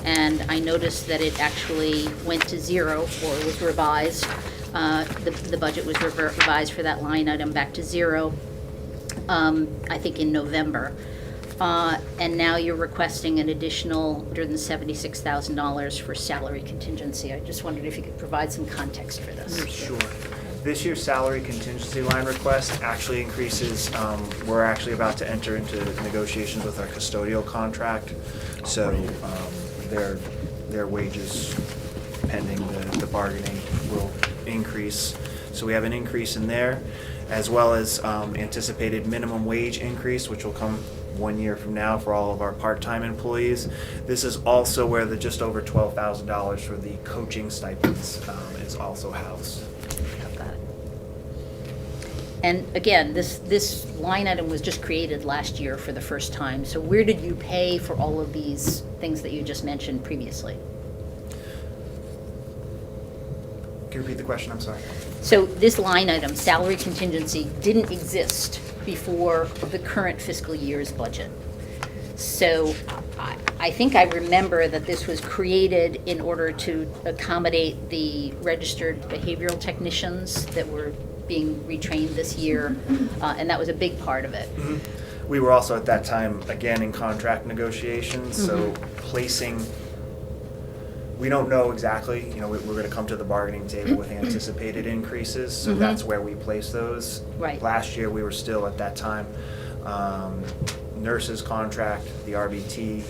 And I noticed that it actually went to zero, or was revised. The budget was revised for that line item back to zero, I think in November. And now you're requesting an additional $176,000 for salary contingency. I just wondered if you could provide some context for this. Sure. This year's salary contingency line request actually increases, we're actually about to enter into negotiations with our custodial contract. So their wages pending the bargaining will increase. So we have an increase in there, as well as anticipated minimum wage increase, which will come 1 year from now for all of our part-time employees. This is also where the just over $12,000 for the coaching stipends is also housed. Got it. And again, this line item was just created last year for the first time. So where did you pay for all of these things that you just mentioned previously? Can you repeat the question? I'm sorry. So this line item, salary contingency, didn't exist before the current fiscal year's budget. So I think I remember that this was created in order to accommodate the registered behavioral technicians that were being retrained this year, and that was a big part of it. We were also at that time, again, in contract negotiations, so placing, we don't know exactly, you know, we're going to come to the bargaining table with anticipated increases, so that's where we place those. Right. Last year, we were still at that time, nurses contract, the RBT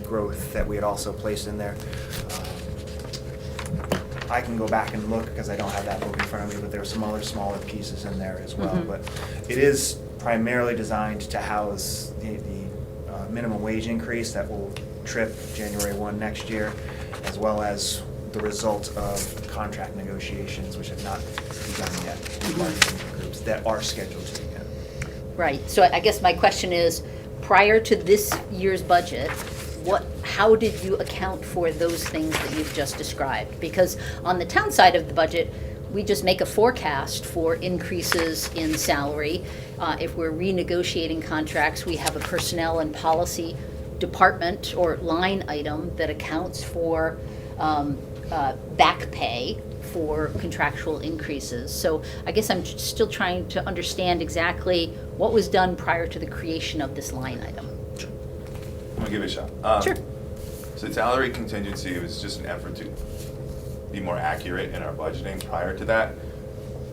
growth that we had also placed in there. I can go back and look because I don't have that book in front of me, but there are some other smaller pieces in there as well. But it is primarily designed to house the minimum wage increase that will trip January 1 next year, as well as the result of contract negotiations, which have not begun yet, with bargaining groups that are scheduled to begin. Right, so I guess my question is, prior to this year's budget, how did you account for those things that you've just described? Because on the town side of the budget, we just make a forecast for increases in salary. If we're renegotiating contracts, we have a personnel and policy department or line item that accounts for back pay for contractual increases. So I guess I'm still trying to understand exactly what was done prior to the creation of this line item. I'm gonna give it a shot. Sure. So salary contingency was just an effort to be more accurate in our budgeting. Prior to that,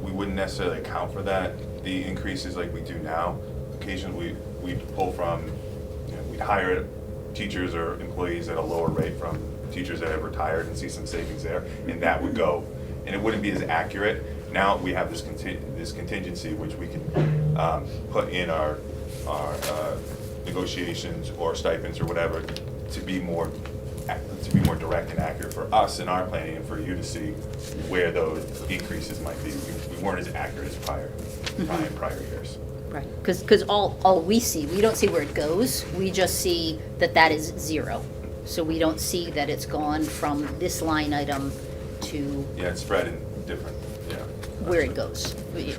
we wouldn't necessarily account for that, the increases like we do now. Occasionally, we pull from, you know, we'd hire teachers or employees at a lower rate from teachers that have retired and see some savings there, and that would go, and it wouldn't be as accurate. Now we have this contingency, which we can put in our negotiations or stipends or whatever to be more direct and accurate for us in our planning and for you to see where those increases might be. We weren't as accurate as prior years. Right, because all we see, we don't see where it goes, we just see that is zero. So we don't see that it's gone from this line item to Yeah, it's spread in different, yeah. where it goes.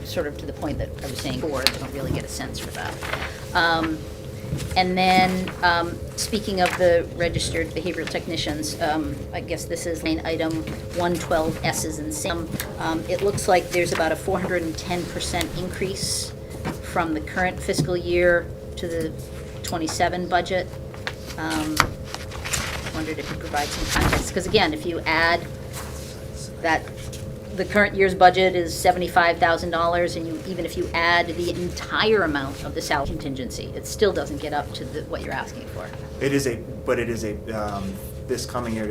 Sort of to the point that I was saying before, I don't really get a sense for that. And then, speaking of the registered behavioral technicians, I guess this is line item 112 S's and Sam. It looks like there's about a 410% increase from the current fiscal year to the 27 budget. Wondered if you provide some context, because again, if you add that, the current year's budget is $75,000, and even if you add the entire amount of the salary contingency, it still doesn't get up to what you're asking for. This coming year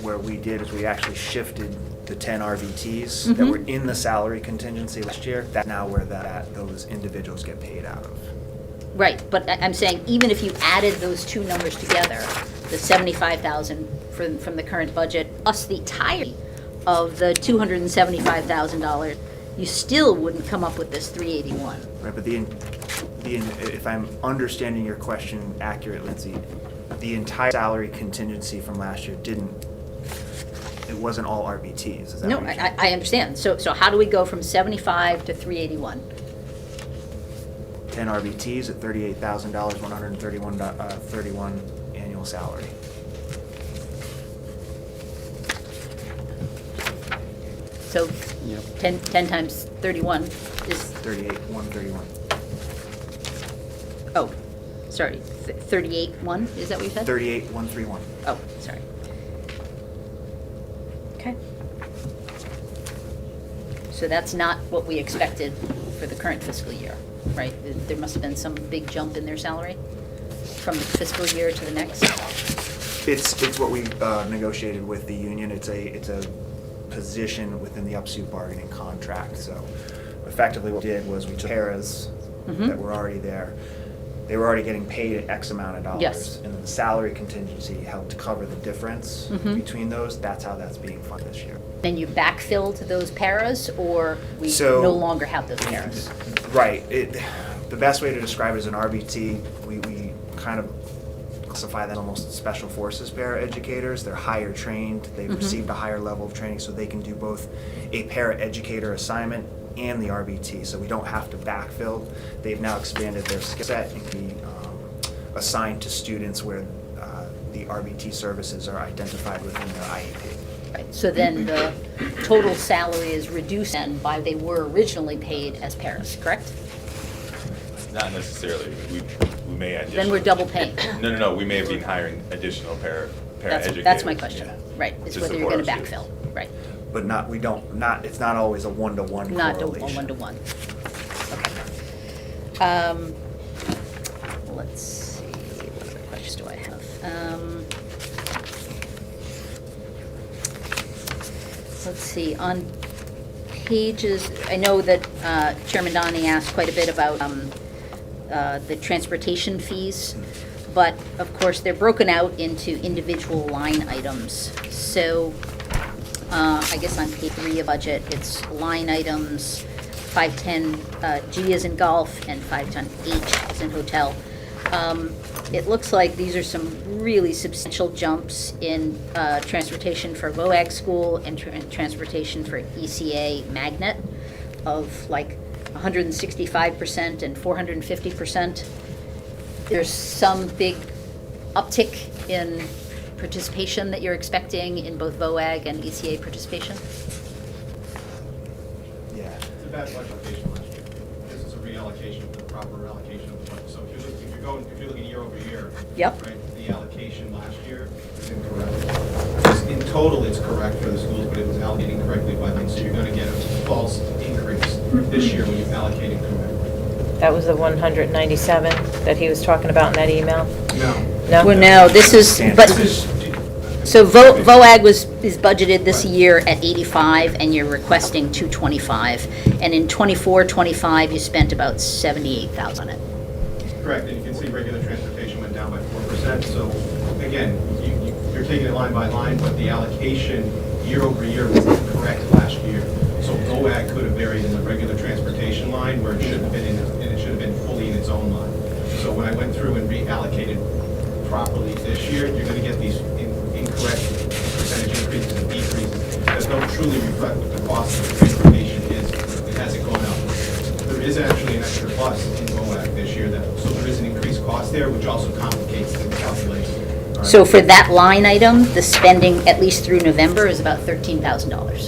where we did is we actually shifted the 10 RVTs that were in the salary contingency last year. That's now where those individuals get paid out of. Right, but I'm saying even if you added those two numbers together, the $75,000 from the current budget, plus the entirety of the $275,000, you still wouldn't come up with this 381. Right, but if I'm understanding your question accurately, Lindsay, the entire salary contingency from last year it wasn't all RBTs, is that No, what you're saying? I understand. So how do we go from 75 to 381? 10 RBTs at $38,000, $131 annual salary. So 10 times 31 is, 131. oh, sorry, 38.1, is that what you said? 38,131. Oh, sorry. Okay. So that's not what we expected for the current fiscal year, right? There must have been some big jump in their salary from the fiscal year to the next? It's what we negotiated with the union. It's a position within the UPSU bargaining contract. So effectively what we did was we took paras that were already there. they were already getting paid X amount of dollars. Yes. And then the salary contingency helped cover the difference between those. That's how that's being funded this year. Then you backfilled those paras, or we So- no longer have those paras? Right. The best way to describe it is an RBT. We kind of classify that almost special forces paraeducators. They're higher trained. They've received a higher level of training, so they can do both a paraeducator assignment and the RBT. So we don't have to backfill. They've now expanded their skill set and can be assigned to students where the RBT services are identified within their IEP. Right, so then the total salary is reduced then by they were originally paid as paras, correct? Not necessarily. We may additional. Then we're double paying. No. We may have been hiring additional paraeducators. That's my question, yeah, right, is to whether you're gonna support our backfill, students. right? But it's not always a one-to-one Not correlation. one-to-one. Okay. Let's see, what other questions do I have? Let's see, on pages, I know that Chairman Donnie asked quite a bit about the transportation fees, but of course, they're broken out into individual line items. So I guess on page 3 of budget, it's line items 510 G as in golf and 510 H as in hotel. It looks like these are some really substantial jumps in transportation for VOAG school and transportation for ECA Magnet of like 165% and 450%. There's some big uptick in participation that you're expecting in both VOAG and ECA participation? Yeah. It's a bad budget last year. This is a reallocation, the proper allocation of the budget. So if you're looking year over year, Yep. right, the allocation last year is incorrect. In total, it's correct for the schools, but it was allocating correctly by line. So you're going to get a false increase this year when you're allocating correctly. That was the 197 that he was talking about in that email? No. No? Well, no, this is, but, This is, so VOAG is budgeted this year at 85, and you're requesting 225. And in 24-25, you spent about 78,000 on it. correct, and you can see regular transportation went down by 4%. So again, you're taking it line by line, but the allocation year over year was incorrect last year. So VOAG could have varied in the regular transportation line where it should have been and it should have been fully in its own line. So when I went through and reallocated properly this year, you're going to get these incorrect percentage increases and decreases that don't truly reflect what the cost of transportation is. It hasn't gone up. There is actually an extra plus in VOAG this year, so there is an increased cost there, which also complicates the calculation. All right? So for that line item, the spending, at least through November, is about $13,000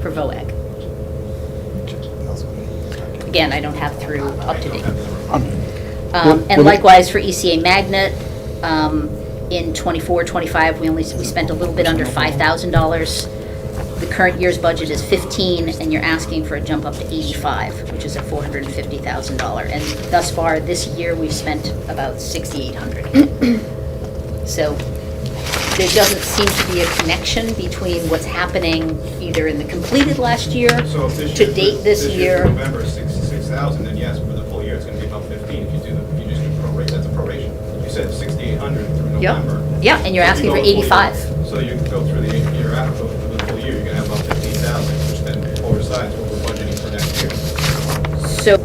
for VOAG. Again, I don't have through up to date. And likewise for ECA Magnet, in 24-25, we spent a little bit under $5,000. The current year's budget is 15, and you're asking for a jump up to 85, which is a $450,000. And thus far, this year, we've spent about $6,800. So there doesn't seem to be a connection between what's happening either in the completed last year So if this to year- date this year. through November, 6,000, then yes, for the full year, it's going to be about 15. If you just do prorate, that's a proration. You said 6,800 through Yep. November. Yeah, and you're So asking you for go full year. 85. So you go through the year out, go through the full year, you're going to have about 15,000, which then oversides what we're budgeting for next year.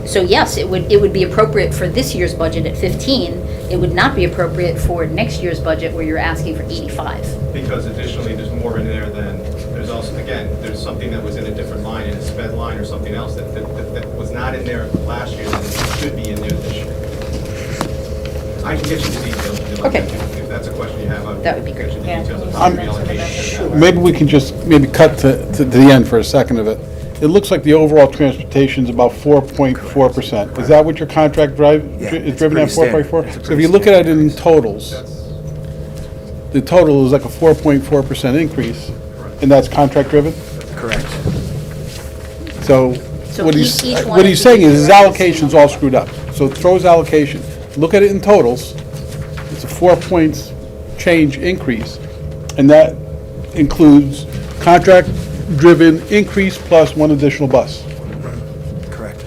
So yes, it would be appropriate for this year's budget at 15. It would not be appropriate for next year's budget where you're asking for 85. Because additionally, there's more in there than, there's also, again, there's something that was in a different line, in a sped line or something else that was not in there last year, that it should be in there this year. I can get you the details. if you'd like. Okay. If that's a question you have, I would. That would be great. get you the Yeah. details of how the reallocation is. Maybe we can just maybe cut to the end for a second of it. It looks like the overall transportation is about 4.4%. Is that what your contract Yeah, is it's driven at pretty standard. 4.4? It's a So if pretty you look at it standard in totals, That's the total is like a 4.4% increase, and that's contract driven? Correct. So So what each one what of he's these saying is his is- allocation's all screwed up. So throw his allocation, look at it in totals, it's a 4 points change increase, and that includes contract-driven increase plus one additional bus. Correct.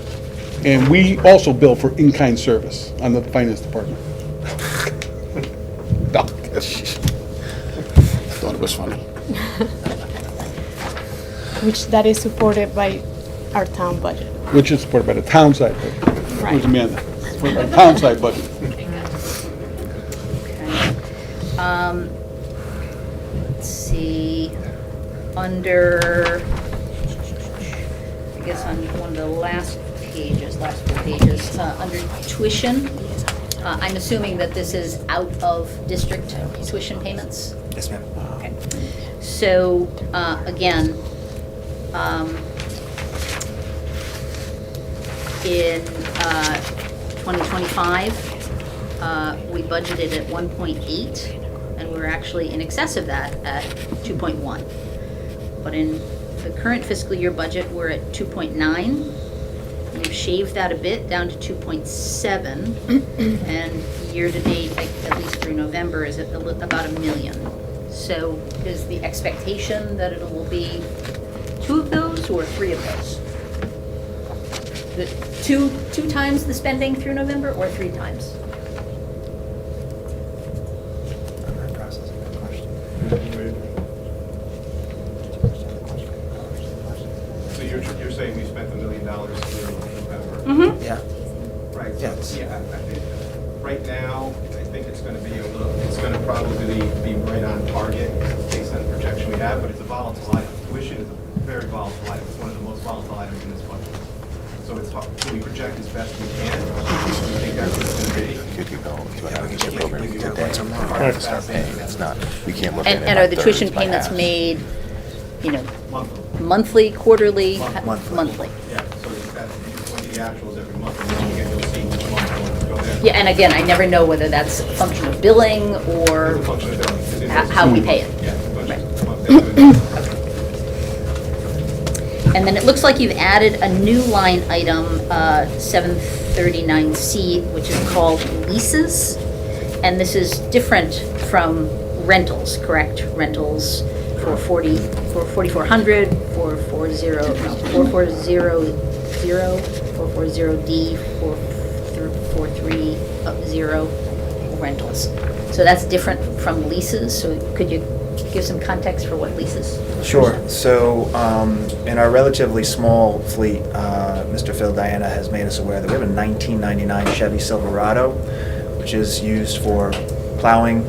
And we also bill for in-kind service on the finance department. No, thought it was funny. Which that is supported by our town budget. Which is supported by the town side budget. Right. Where's Amanda? Supported by the town side budget. Let's see, under, I guess on one of the last four pages, under tuition, I'm assuming that this is out of district tuition payments? Yes, ma'am. Okay. So, again, in 2025, we budgeted at 1.8, and we're actually in excess of that at 2.1. But in the current fiscal year budget, we're at 2.9. We've shaved that a bit down to 2.7, and year-to-date, at least through November, is at about $1 million. So is the expectation that it will be 2 of those or 3 of those? Two times the spending through November or 3 times? I'm not processing that question. So you're saying we spent $1 million through November? Mm-hmm. Yeah. Right. Yeah. Yeah, I think, right now, I think it's gonna be it's gonna probably be right on target based on the projection we have, but it's a volatile item. Tuition is a very volatile item. It's one of the most volatile items in this budget. So it's, so we project as best we can. We think that's what it's gonna be. And are the tuition payments made, Monthly. monthly, quarterly? Monthly. Yeah, so it's that, when the actuals every month, and then you'll see which month will go there. Yeah, and again, I never know whether that's a function of billing It's or a function of billing. how we pay it. Yeah, it's a bunch Right. of- And then it looks like you've added a new line item, 739C, which is called leases. And this is different from rentals, correct? Rentals for 4,400, 440D, 430 rentals. So that's different from leases, so could you give some context for what leases? Sure. So, in our relatively small fleet, Mr. Phil Diana has made us aware that we have a 1999 Chevy Silverado, which is used for plowing,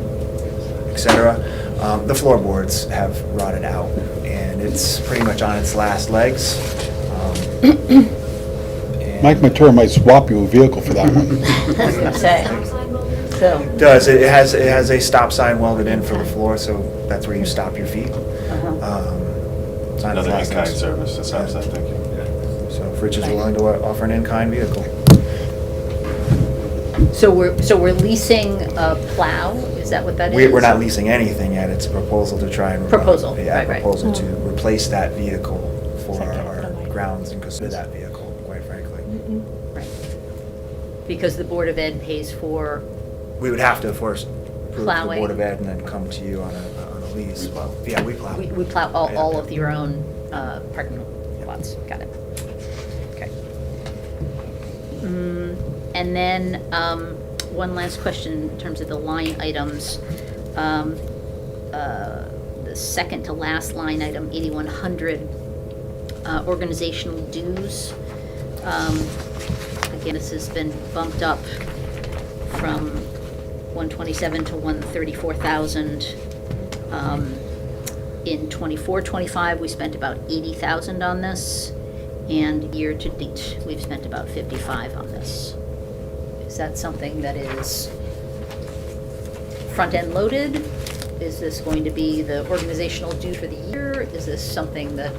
etc. The floorboards have rotted out, and it's pretty much on its last legs. And- Mike Matura might swap you a vehicle for that one. I was gonna say, so, Does. It has a stop sign welded in for the floor, so that's where you stop your feet. It's on its Another last in-kind legs. service, that sounds like, thank you. So if Rich is willing to offer an in-kind vehicle. so we're leasing a plow, is that what that is? We're not leasing anything yet, it's a proposal to try and. Proposal, Yeah, right, right. proposal to replace that vehicle for Second our automatic. grounds and consider that vehicle, quite frankly. Right. Because the Board of Ed pays for, We would have to first approve the Plowing. Board of Ed and then come to you on a lease. Well, yeah, we plow. we plow all of your own parking lots, got it. Okay. And then, one last question in terms of the line items. The second to last line item, 8,100, organizational dues. Again, this has been bumped up from 127 to 134,000. In 24-25, we spent about 80,000 on this, and year-to-date, we've spent about 55 on this. Is that something that is front-end loaded? Is this going to be the organizational due for the year? Is this something that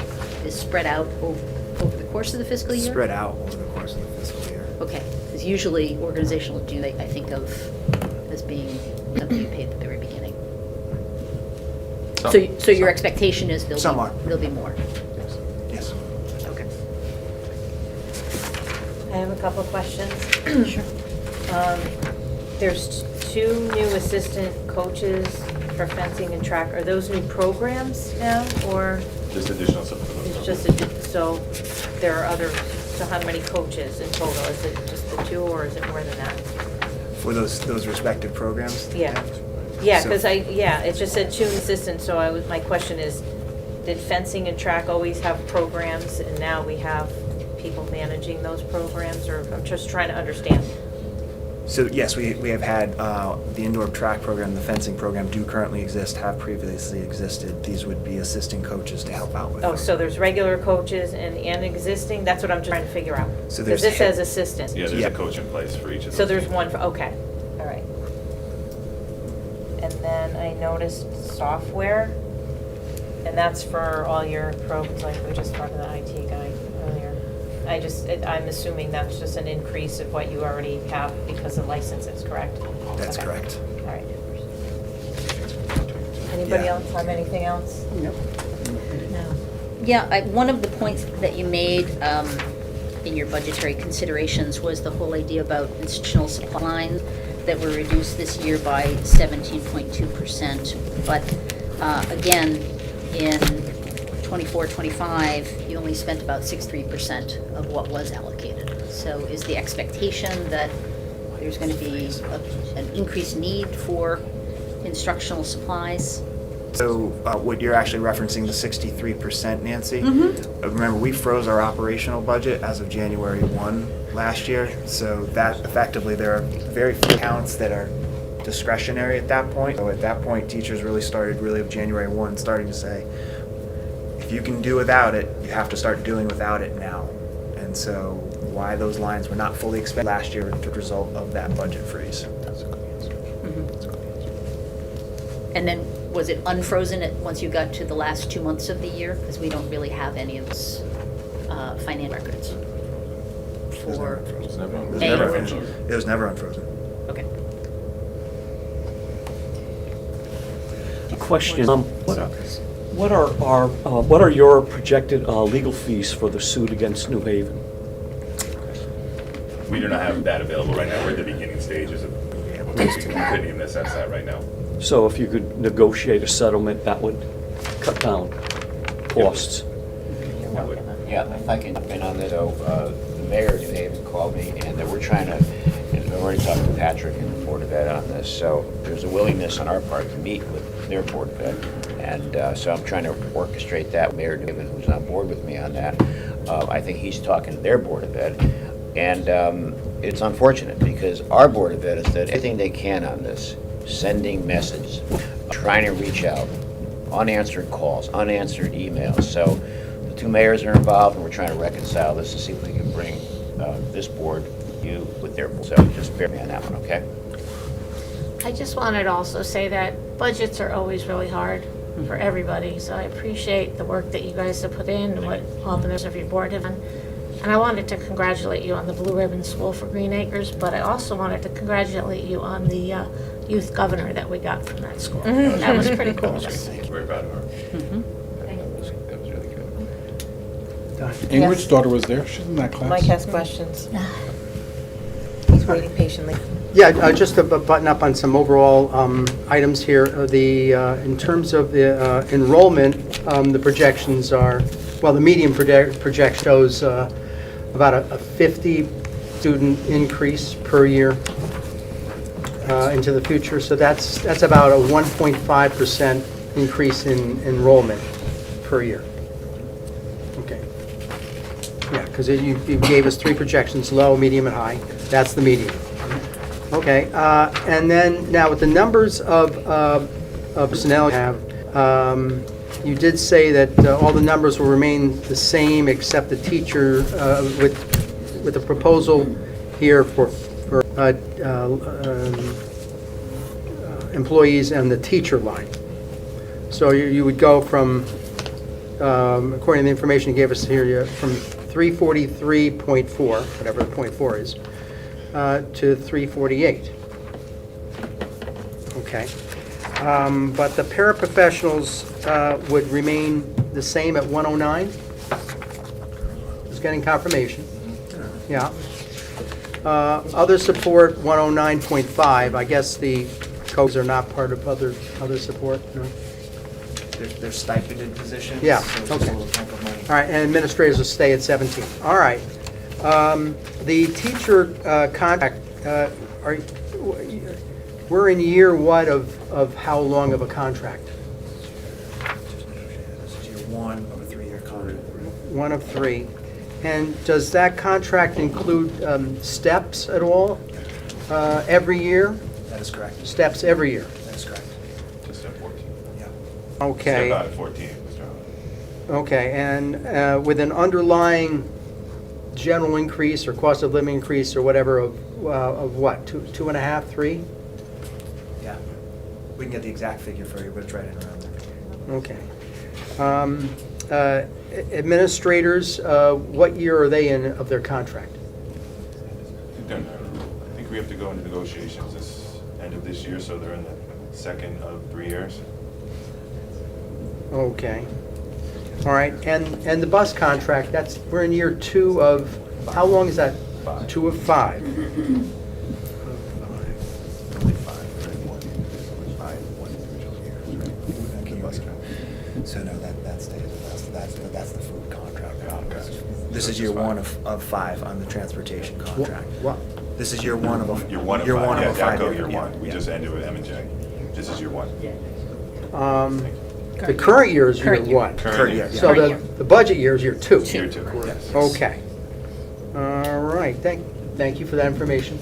is spread out over the course of the fiscal year? Spread out over the course of the fiscal year. Okay, because usually organizational due, I think of as being something you pay at the very beginning. So your expectation is Some are. there'll be more? Yes. Okay. I have a couple of questions. Sure. There's 2 new assistant coaches for fencing and track. Are those new programs now, or Just additional support. it's just, so there are other So how many coaches in total? Is it just the two, or is it more than that? For those respective programs? Yeah. Yeah, So- because it just said 2 assistants, so my question is, did fencing and track always have programs, and now we have people managing those programs, or I'm just trying to understand. So yes, we have had the indoor track program, the fencing program do currently exist, have previously existed. These would be assistant coaches to help out with. Oh, so there's regular coaches and existing? That's what I'm trying to figure out. So Because there's this head- says assistant. Yeah, there's Yeah. a coach in place for each of those. So there's one, okay, all right. And then I noticed software, and that's for all your programs, like we just talked to the IT guy earlier. I'm assuming that's just an increase of what you already have because of licenses, correct? That's Okay. correct. All right. Anybody Yeah. else have anything else? Yep. No. Yeah, one of the points that you made in your budgetary considerations was the whole idea about institutional supply lines that were reduced this year by 17.2%. But again, in 24-25, you only spent about 63% of what was allocated. So is the expectation that there's going to be an increased need for instructional supplies? So what you're actually referencing, the 63%, Nancy? Remember, we froze our operational budget as of January 1 last year. So that effectively, there are very few accounts that are discretionary at that point. So at that point, teachers really started, really of January 1, starting to say, if you can do without it, you have to start doing without it now. And so why those lines were not fully expended last year as a result of that budget freeze. And then, was it unfrozen once you got to the last 2 months of the year? Because we don't really have any of those finance records for It was May. never unfrozen. It was never unfrozen. Okay. Question, what are your projected legal fees for the suit against New Haven? We do not have that available right now. We're at the beginning stages of, we couldn't even assess that right now. So if you could negotiate a settlement, that would cut down costs. Yeah, if I can jump in on this, so the mayor of New Haven called me, and we're trying to, and I've already talked to Patrick and the Board of Ed on this, so there's a willingness on our part to meet with their Board of Ed, and so I'm trying to orchestrate that. Mayor of New Haven, who's on board with me on that, I think he's talking to their Board of Ed, and it's unfortunate, because our Board of Ed has done everything they can on this, sending messages, trying to reach out, unanswered calls, unanswered emails, so the two mayors are involved, and we're trying to reconcile this to see if we can bring this board, you, with their board. So just bear me on that one, okay? I just wanted to also say that budgets are always really hard for everybody, so I appreciate the work that you guys have put in and what all the members of your board have done. And I wanted to congratulate you on the Blue Ribbon School for Green Acres, but I also wanted to congratulate you on the youth governor that we got from that school. That was pretty cool. We're proud of her. That was really good. Ingrid's daughter was there. She's in that class. Mike has questions. He's waiting patiently. Yeah, just to button up on some overall items here. In terms of the enrollment, the projections are, well, the median project shows about a 50 student increase per year into the future. So that's about a 1.5% increase in enrollment per year. Okay. Yeah, because you gave us 3 projections, low, medium, and high. That's the median. Okay, and then now with the numbers of personnel you have, you did say that all the numbers will remain the same except the teacher, with the proposal here for employees and the teacher line. So you would go from, according to the information you gave us here, from 343.4, whatever the .4 is, to 348. Okay. But the paraprofessionals would remain the same at 109? Just getting confirmation. Yeah. Other support, 109.5. I guess the codes are not part of other support, no? They're stipended positions. Yeah, so it's just okay. a little chunk of money. All right, and administrators will stay at 17. All right. The teacher contract, we're in year what of how long of a contract? This is year one of a 3-year contract. One of 3. And does that contract include steps at all every year? That is correct. Steps every year? That is correct. Just at 14. Yeah. Okay. Step out at 14, Mr. Allen. Okay, and with an underlying general increase or cost of living increase or whatever of what, 2.5, 3? Yeah. We can get the exact figure for you, but it's right in around there. Okay. Administrators, what year are they in of their contract? I think we have to go into negotiations end of this year, so they're in the second of 3 years. Okay. All right, and the bus contract, we're in year 2 of, how long is that? 5. 2 of 5. Only 5. 5, 1 individual year. So no, that stays. That's the food contract. This is year 1 of 5 on the transportation contract. What? This is year 1 of a. Year 1 of 5. Year 1 Yeah, of a 5. DACO year 1. We just ended with M&J. This is year 1. The current year is year Current year. 1. Current year, yeah. So the budget year is year 2. Year 2. Yes. Okay. All right, thank you for that information.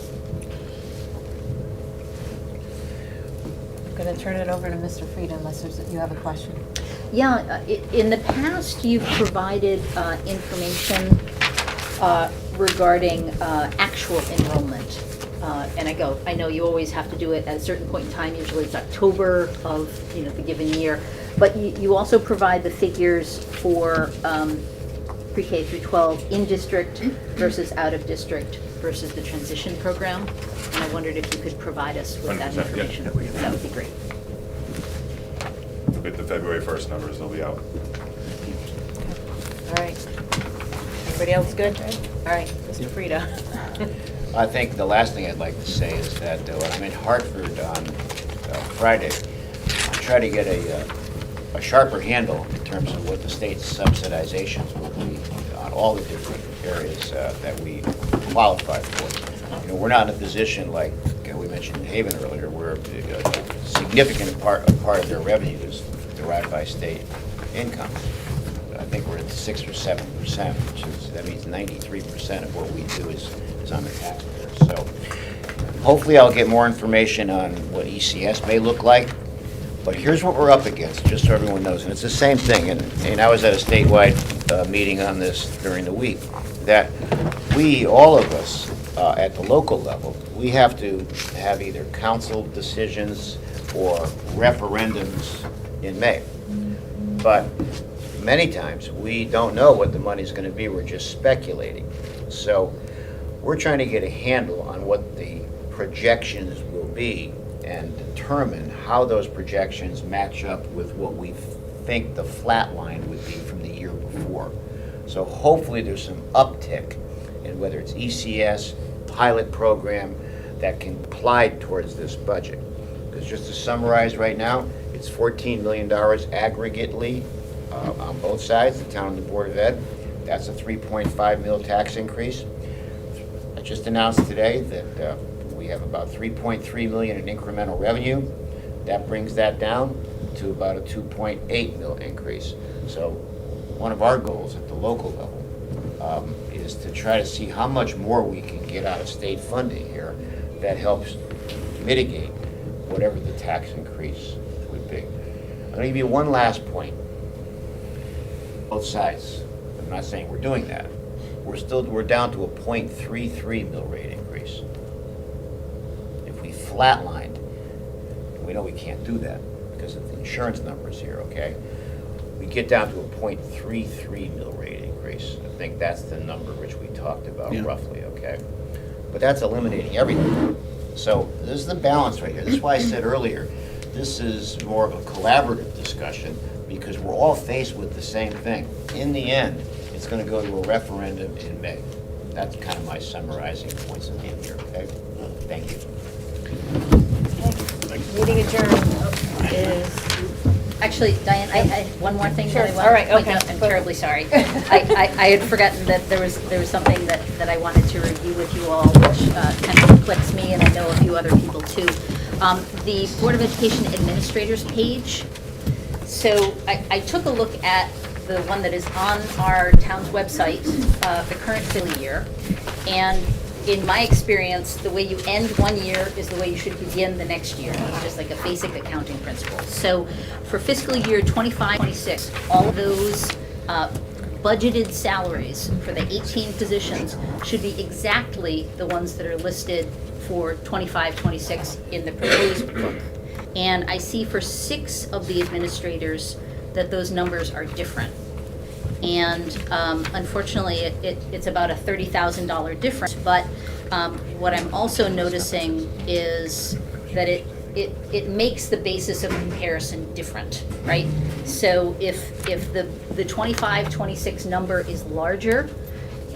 I'm going to turn it over to Mr. Frieda unless you have a question. Yeah, in the past, you've provided information regarding actual enrollment. And I know you always have to do it at a certain point in time, usually it's October of, the given year. But you also provide the figures for pre-K through 12 in district versus out of district versus the transition program. And I wondered if you could provide us with that 100%, yeah. information. That would be great. With the February 1st numbers, they'll be out. All right. Everybody else good? All right, Mr. Frieda. I think the last thing I'd like to say is that when I'm in Hartford on Friday, I try to get a sharper handle in terms of what the state's subsidizations will be on all the different areas that we qualify for. We're not in a position like we mentioned Haven earlier, where a significant part of their revenue is derived by state income. I think we're at 6 or 7%, that means 93% of what we do is on the taxpayers. So hopefully I'll get more information on what ECS may look like. But here's what we're up against, just so everyone knows, and it's the same thing. And I was at a statewide meeting on this during the week, that all of us at the local level, we have to have either council decisions or referendums in May. But many times, we don't know what the money's going to be. We're just speculating. So we're trying to get a handle on what the projections will be and determine how those projections match up with what we think the flat line would be from the year before. So hopefully there's some uptick in whether it's ECS, pilot program, that can apply towards this budget. Because just to summarize right now, it's $14 million aggregately on both sides, the town and the Board of Ed. That's a 3.5 mil tax increase. I just announced today that we have about 3.3 million in incremental revenue. That brings that down to about a 2.8 mil increase. So one of our goals at the local level is to try to see how much more we can get out of state funding here that helps mitigate whatever the tax increase would be. I'm going to give you one last point. Both sides. I'm not saying we're doing that. We're down to a 0.33 mill rate increase. If we flatlined, we know we can't do that because of the insurance numbers here, okay? We get down to a 0.33 mill rate increase. I think that's the number which we talked about roughly, okay? But that's eliminating everything. So this is the balance right here. This is why I said earlier, this is more of a collaborative discussion because we're all faced with the same thing. In the end, it's going to go to a referendum in May. That's kind of my summarizing points in here, okay? Thank you. Meeting adjourned is Actually, Diane, I had one more thing that I Sure. All right, wanted to point okay. out. I'm terribly sorry. I had forgotten that there was something that I wanted to review with you all, which kind of clicks me, and I know a few other people too. The Board of Education Administrators page. So I took a look at the one that is on our town's website, the current fiscal year, and in my experience, the way you end one year is the way you should begin the next year. It's just like a basic accounting principle. So for fiscal year 25-26, all of those budgeted salaries for the 18 positions should be exactly the ones that are listed for 25-26 in the proposed book. And I see for 6 of the administrators that those numbers are different. And unfortunately, it's about a $30,000 difference. But what I'm also noticing is that it makes the basis of comparison different, right? So if the 25-26 number is larger,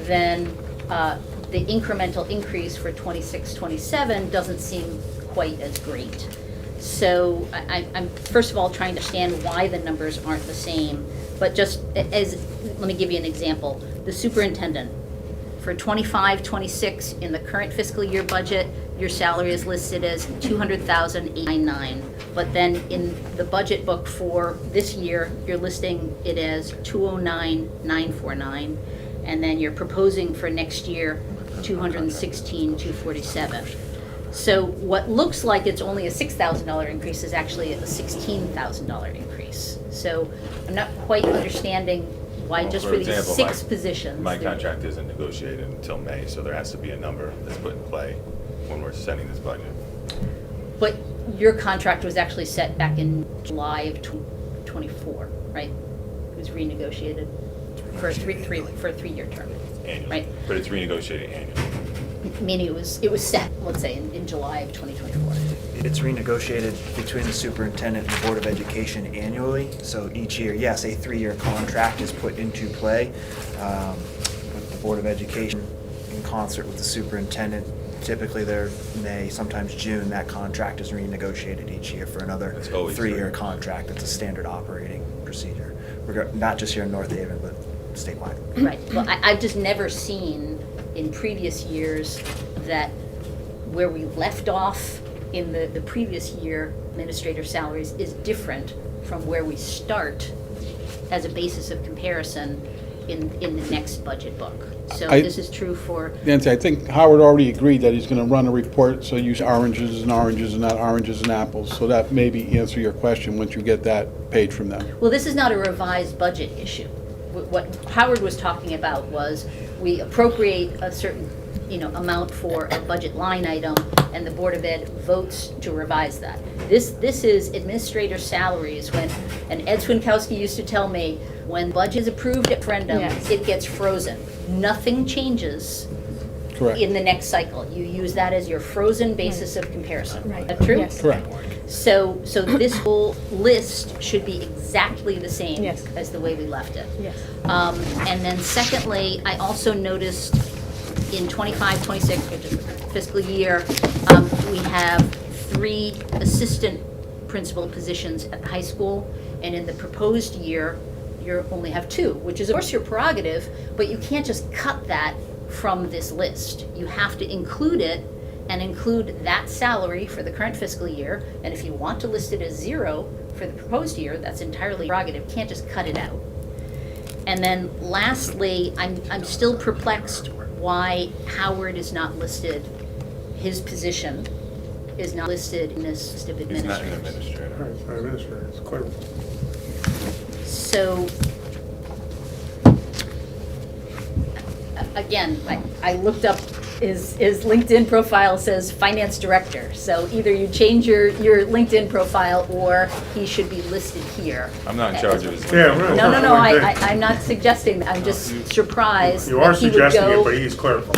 then the incremental increase for 26-27 doesn't seem quite as great. So I'm first of all trying to understand why the numbers aren't the same. But just let me give you an example. The superintendent, for 25-26 in the current fiscal year budget, your salary is listed as $200,899. But then in the budget book for this year, you're listing it as $209,949. And then you're proposing for next year, $216,247. So what looks like it's only a $6,000 increase is actually a $16,000 increase. So I'm not quite understanding why just for these example, 6 positions. My contract isn't negotiated until May, so there has to be a number that's put in play when we're setting this budget. But your contract was actually set back in July of 24, right? It was renegotiated for a 3-year term, Annually. right? But it's renegotiated annually. Meaning it was set, let's say, in July of 2024. It's renegotiated between the superintendent and the Board of Education annually. So each year, yes, a 3-year contract is put into play. With the Board of Education, in concert with the superintendent, typically they're May, sometimes June, that contract is renegotiated each year for another It's always 3-year 3 years. contract. It's a standard operating procedure, not just here in North Haven, but statewide. Right, well, I've just never seen in previous years that where we left off in the previous year, administrator salaries is different from where we start as a basis of comparison in the next budget book. So this is true for, Nancy, I think Howard already agreed that he's gonna run a report, so use oranges and not oranges and apples. So that maybe answer your question once you get that page from them. well, this is not a revised budget issue. What Howard was talking about was we appropriate a certain, amount for a budget line item, and the Board of Ed votes to revise that. This is administrator salaries and Ed Swinkowski used to tell me, when budget is approved at referendum, Yes. it gets frozen. Nothing changes Correct. in the next cycle. You use that as your frozen basis of comparison. Right. Is that true? Yes. Correct. So this whole list should be exactly the same Yes. as the way we left it. Yes. And then secondly, I also noticed in 25-26, which is the fiscal year, we have 3 assistant principal positions at the high school, and in the proposed year, you only have 2, which is of course your prerogative, but you can't just cut that from this list. You have to include it and include that salary for the current fiscal year, and if you want to list it as 0 for the proposed year, that's entirely prerogative. You can't just cut it out. And then lastly, I'm still perplexed why Howard is not listed, his position is not listed in this list of He's not an administrators. administrator. It's clear. So, again, I looked up, his LinkedIn profile says finance director. So either you change your LinkedIn profile or he should be listed here. I'm not in charge of his. Yeah, right. No, I'm not suggesting that. I'm just surprised You are that he would suggesting it, go, but he's clerical.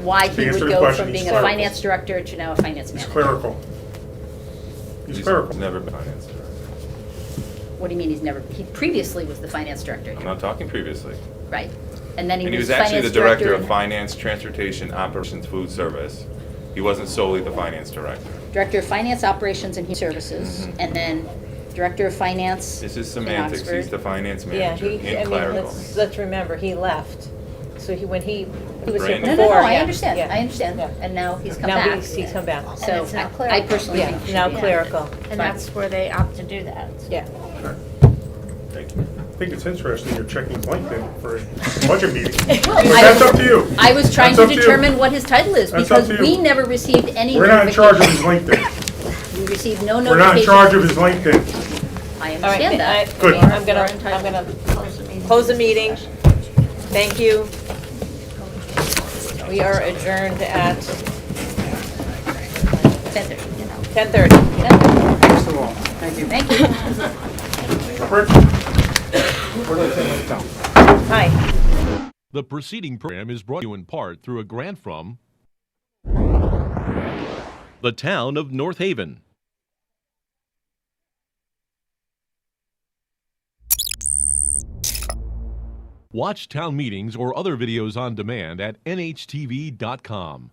why To he answer would your go question, from he's being a clerical. finance director to now a finance He's manager. clerical. He's clerical. Never been finance director. What do you mean he previously was the finance director? I'm not talking previously. Right. And then And he he was was actually the finance director of in- finance, transportation, operations, food service. He wasn't solely the finance director. Director of Finance, Operations, and Human Services, and then Director of Finance This is in semantics. He's Oxford. the finance Yeah, manager in clerical. let's remember, he left. So when he was here Brandon? before. No, no, I yeah, understand, yeah. I understand, Yeah. and now he's come back. Now he's come back. So And it's now I clerical. personally Yeah, think it should now be added. clerical. And that's where they opt to do that. Yeah. Thank you. I think it's interesting you're checking LinkedIn for a budget meeting. Well, But I that's was- up to you. I was trying That's to up to you. determine what his title is, That's up because to you. we never received any We're not in charge of his notification. LinkedIn. We received no We're not in notification. charge of his LinkedIn. I All right, understand that. Good. I'm gonna close the meeting. Thank you. We are adjourned at 10:30. Thanks to all. Thank you. Thank you. Rick? Hi. The preceding program is brought to you in part through a grant from the town of North Haven. Watch town meetings or other videos on demand at nhtv.com.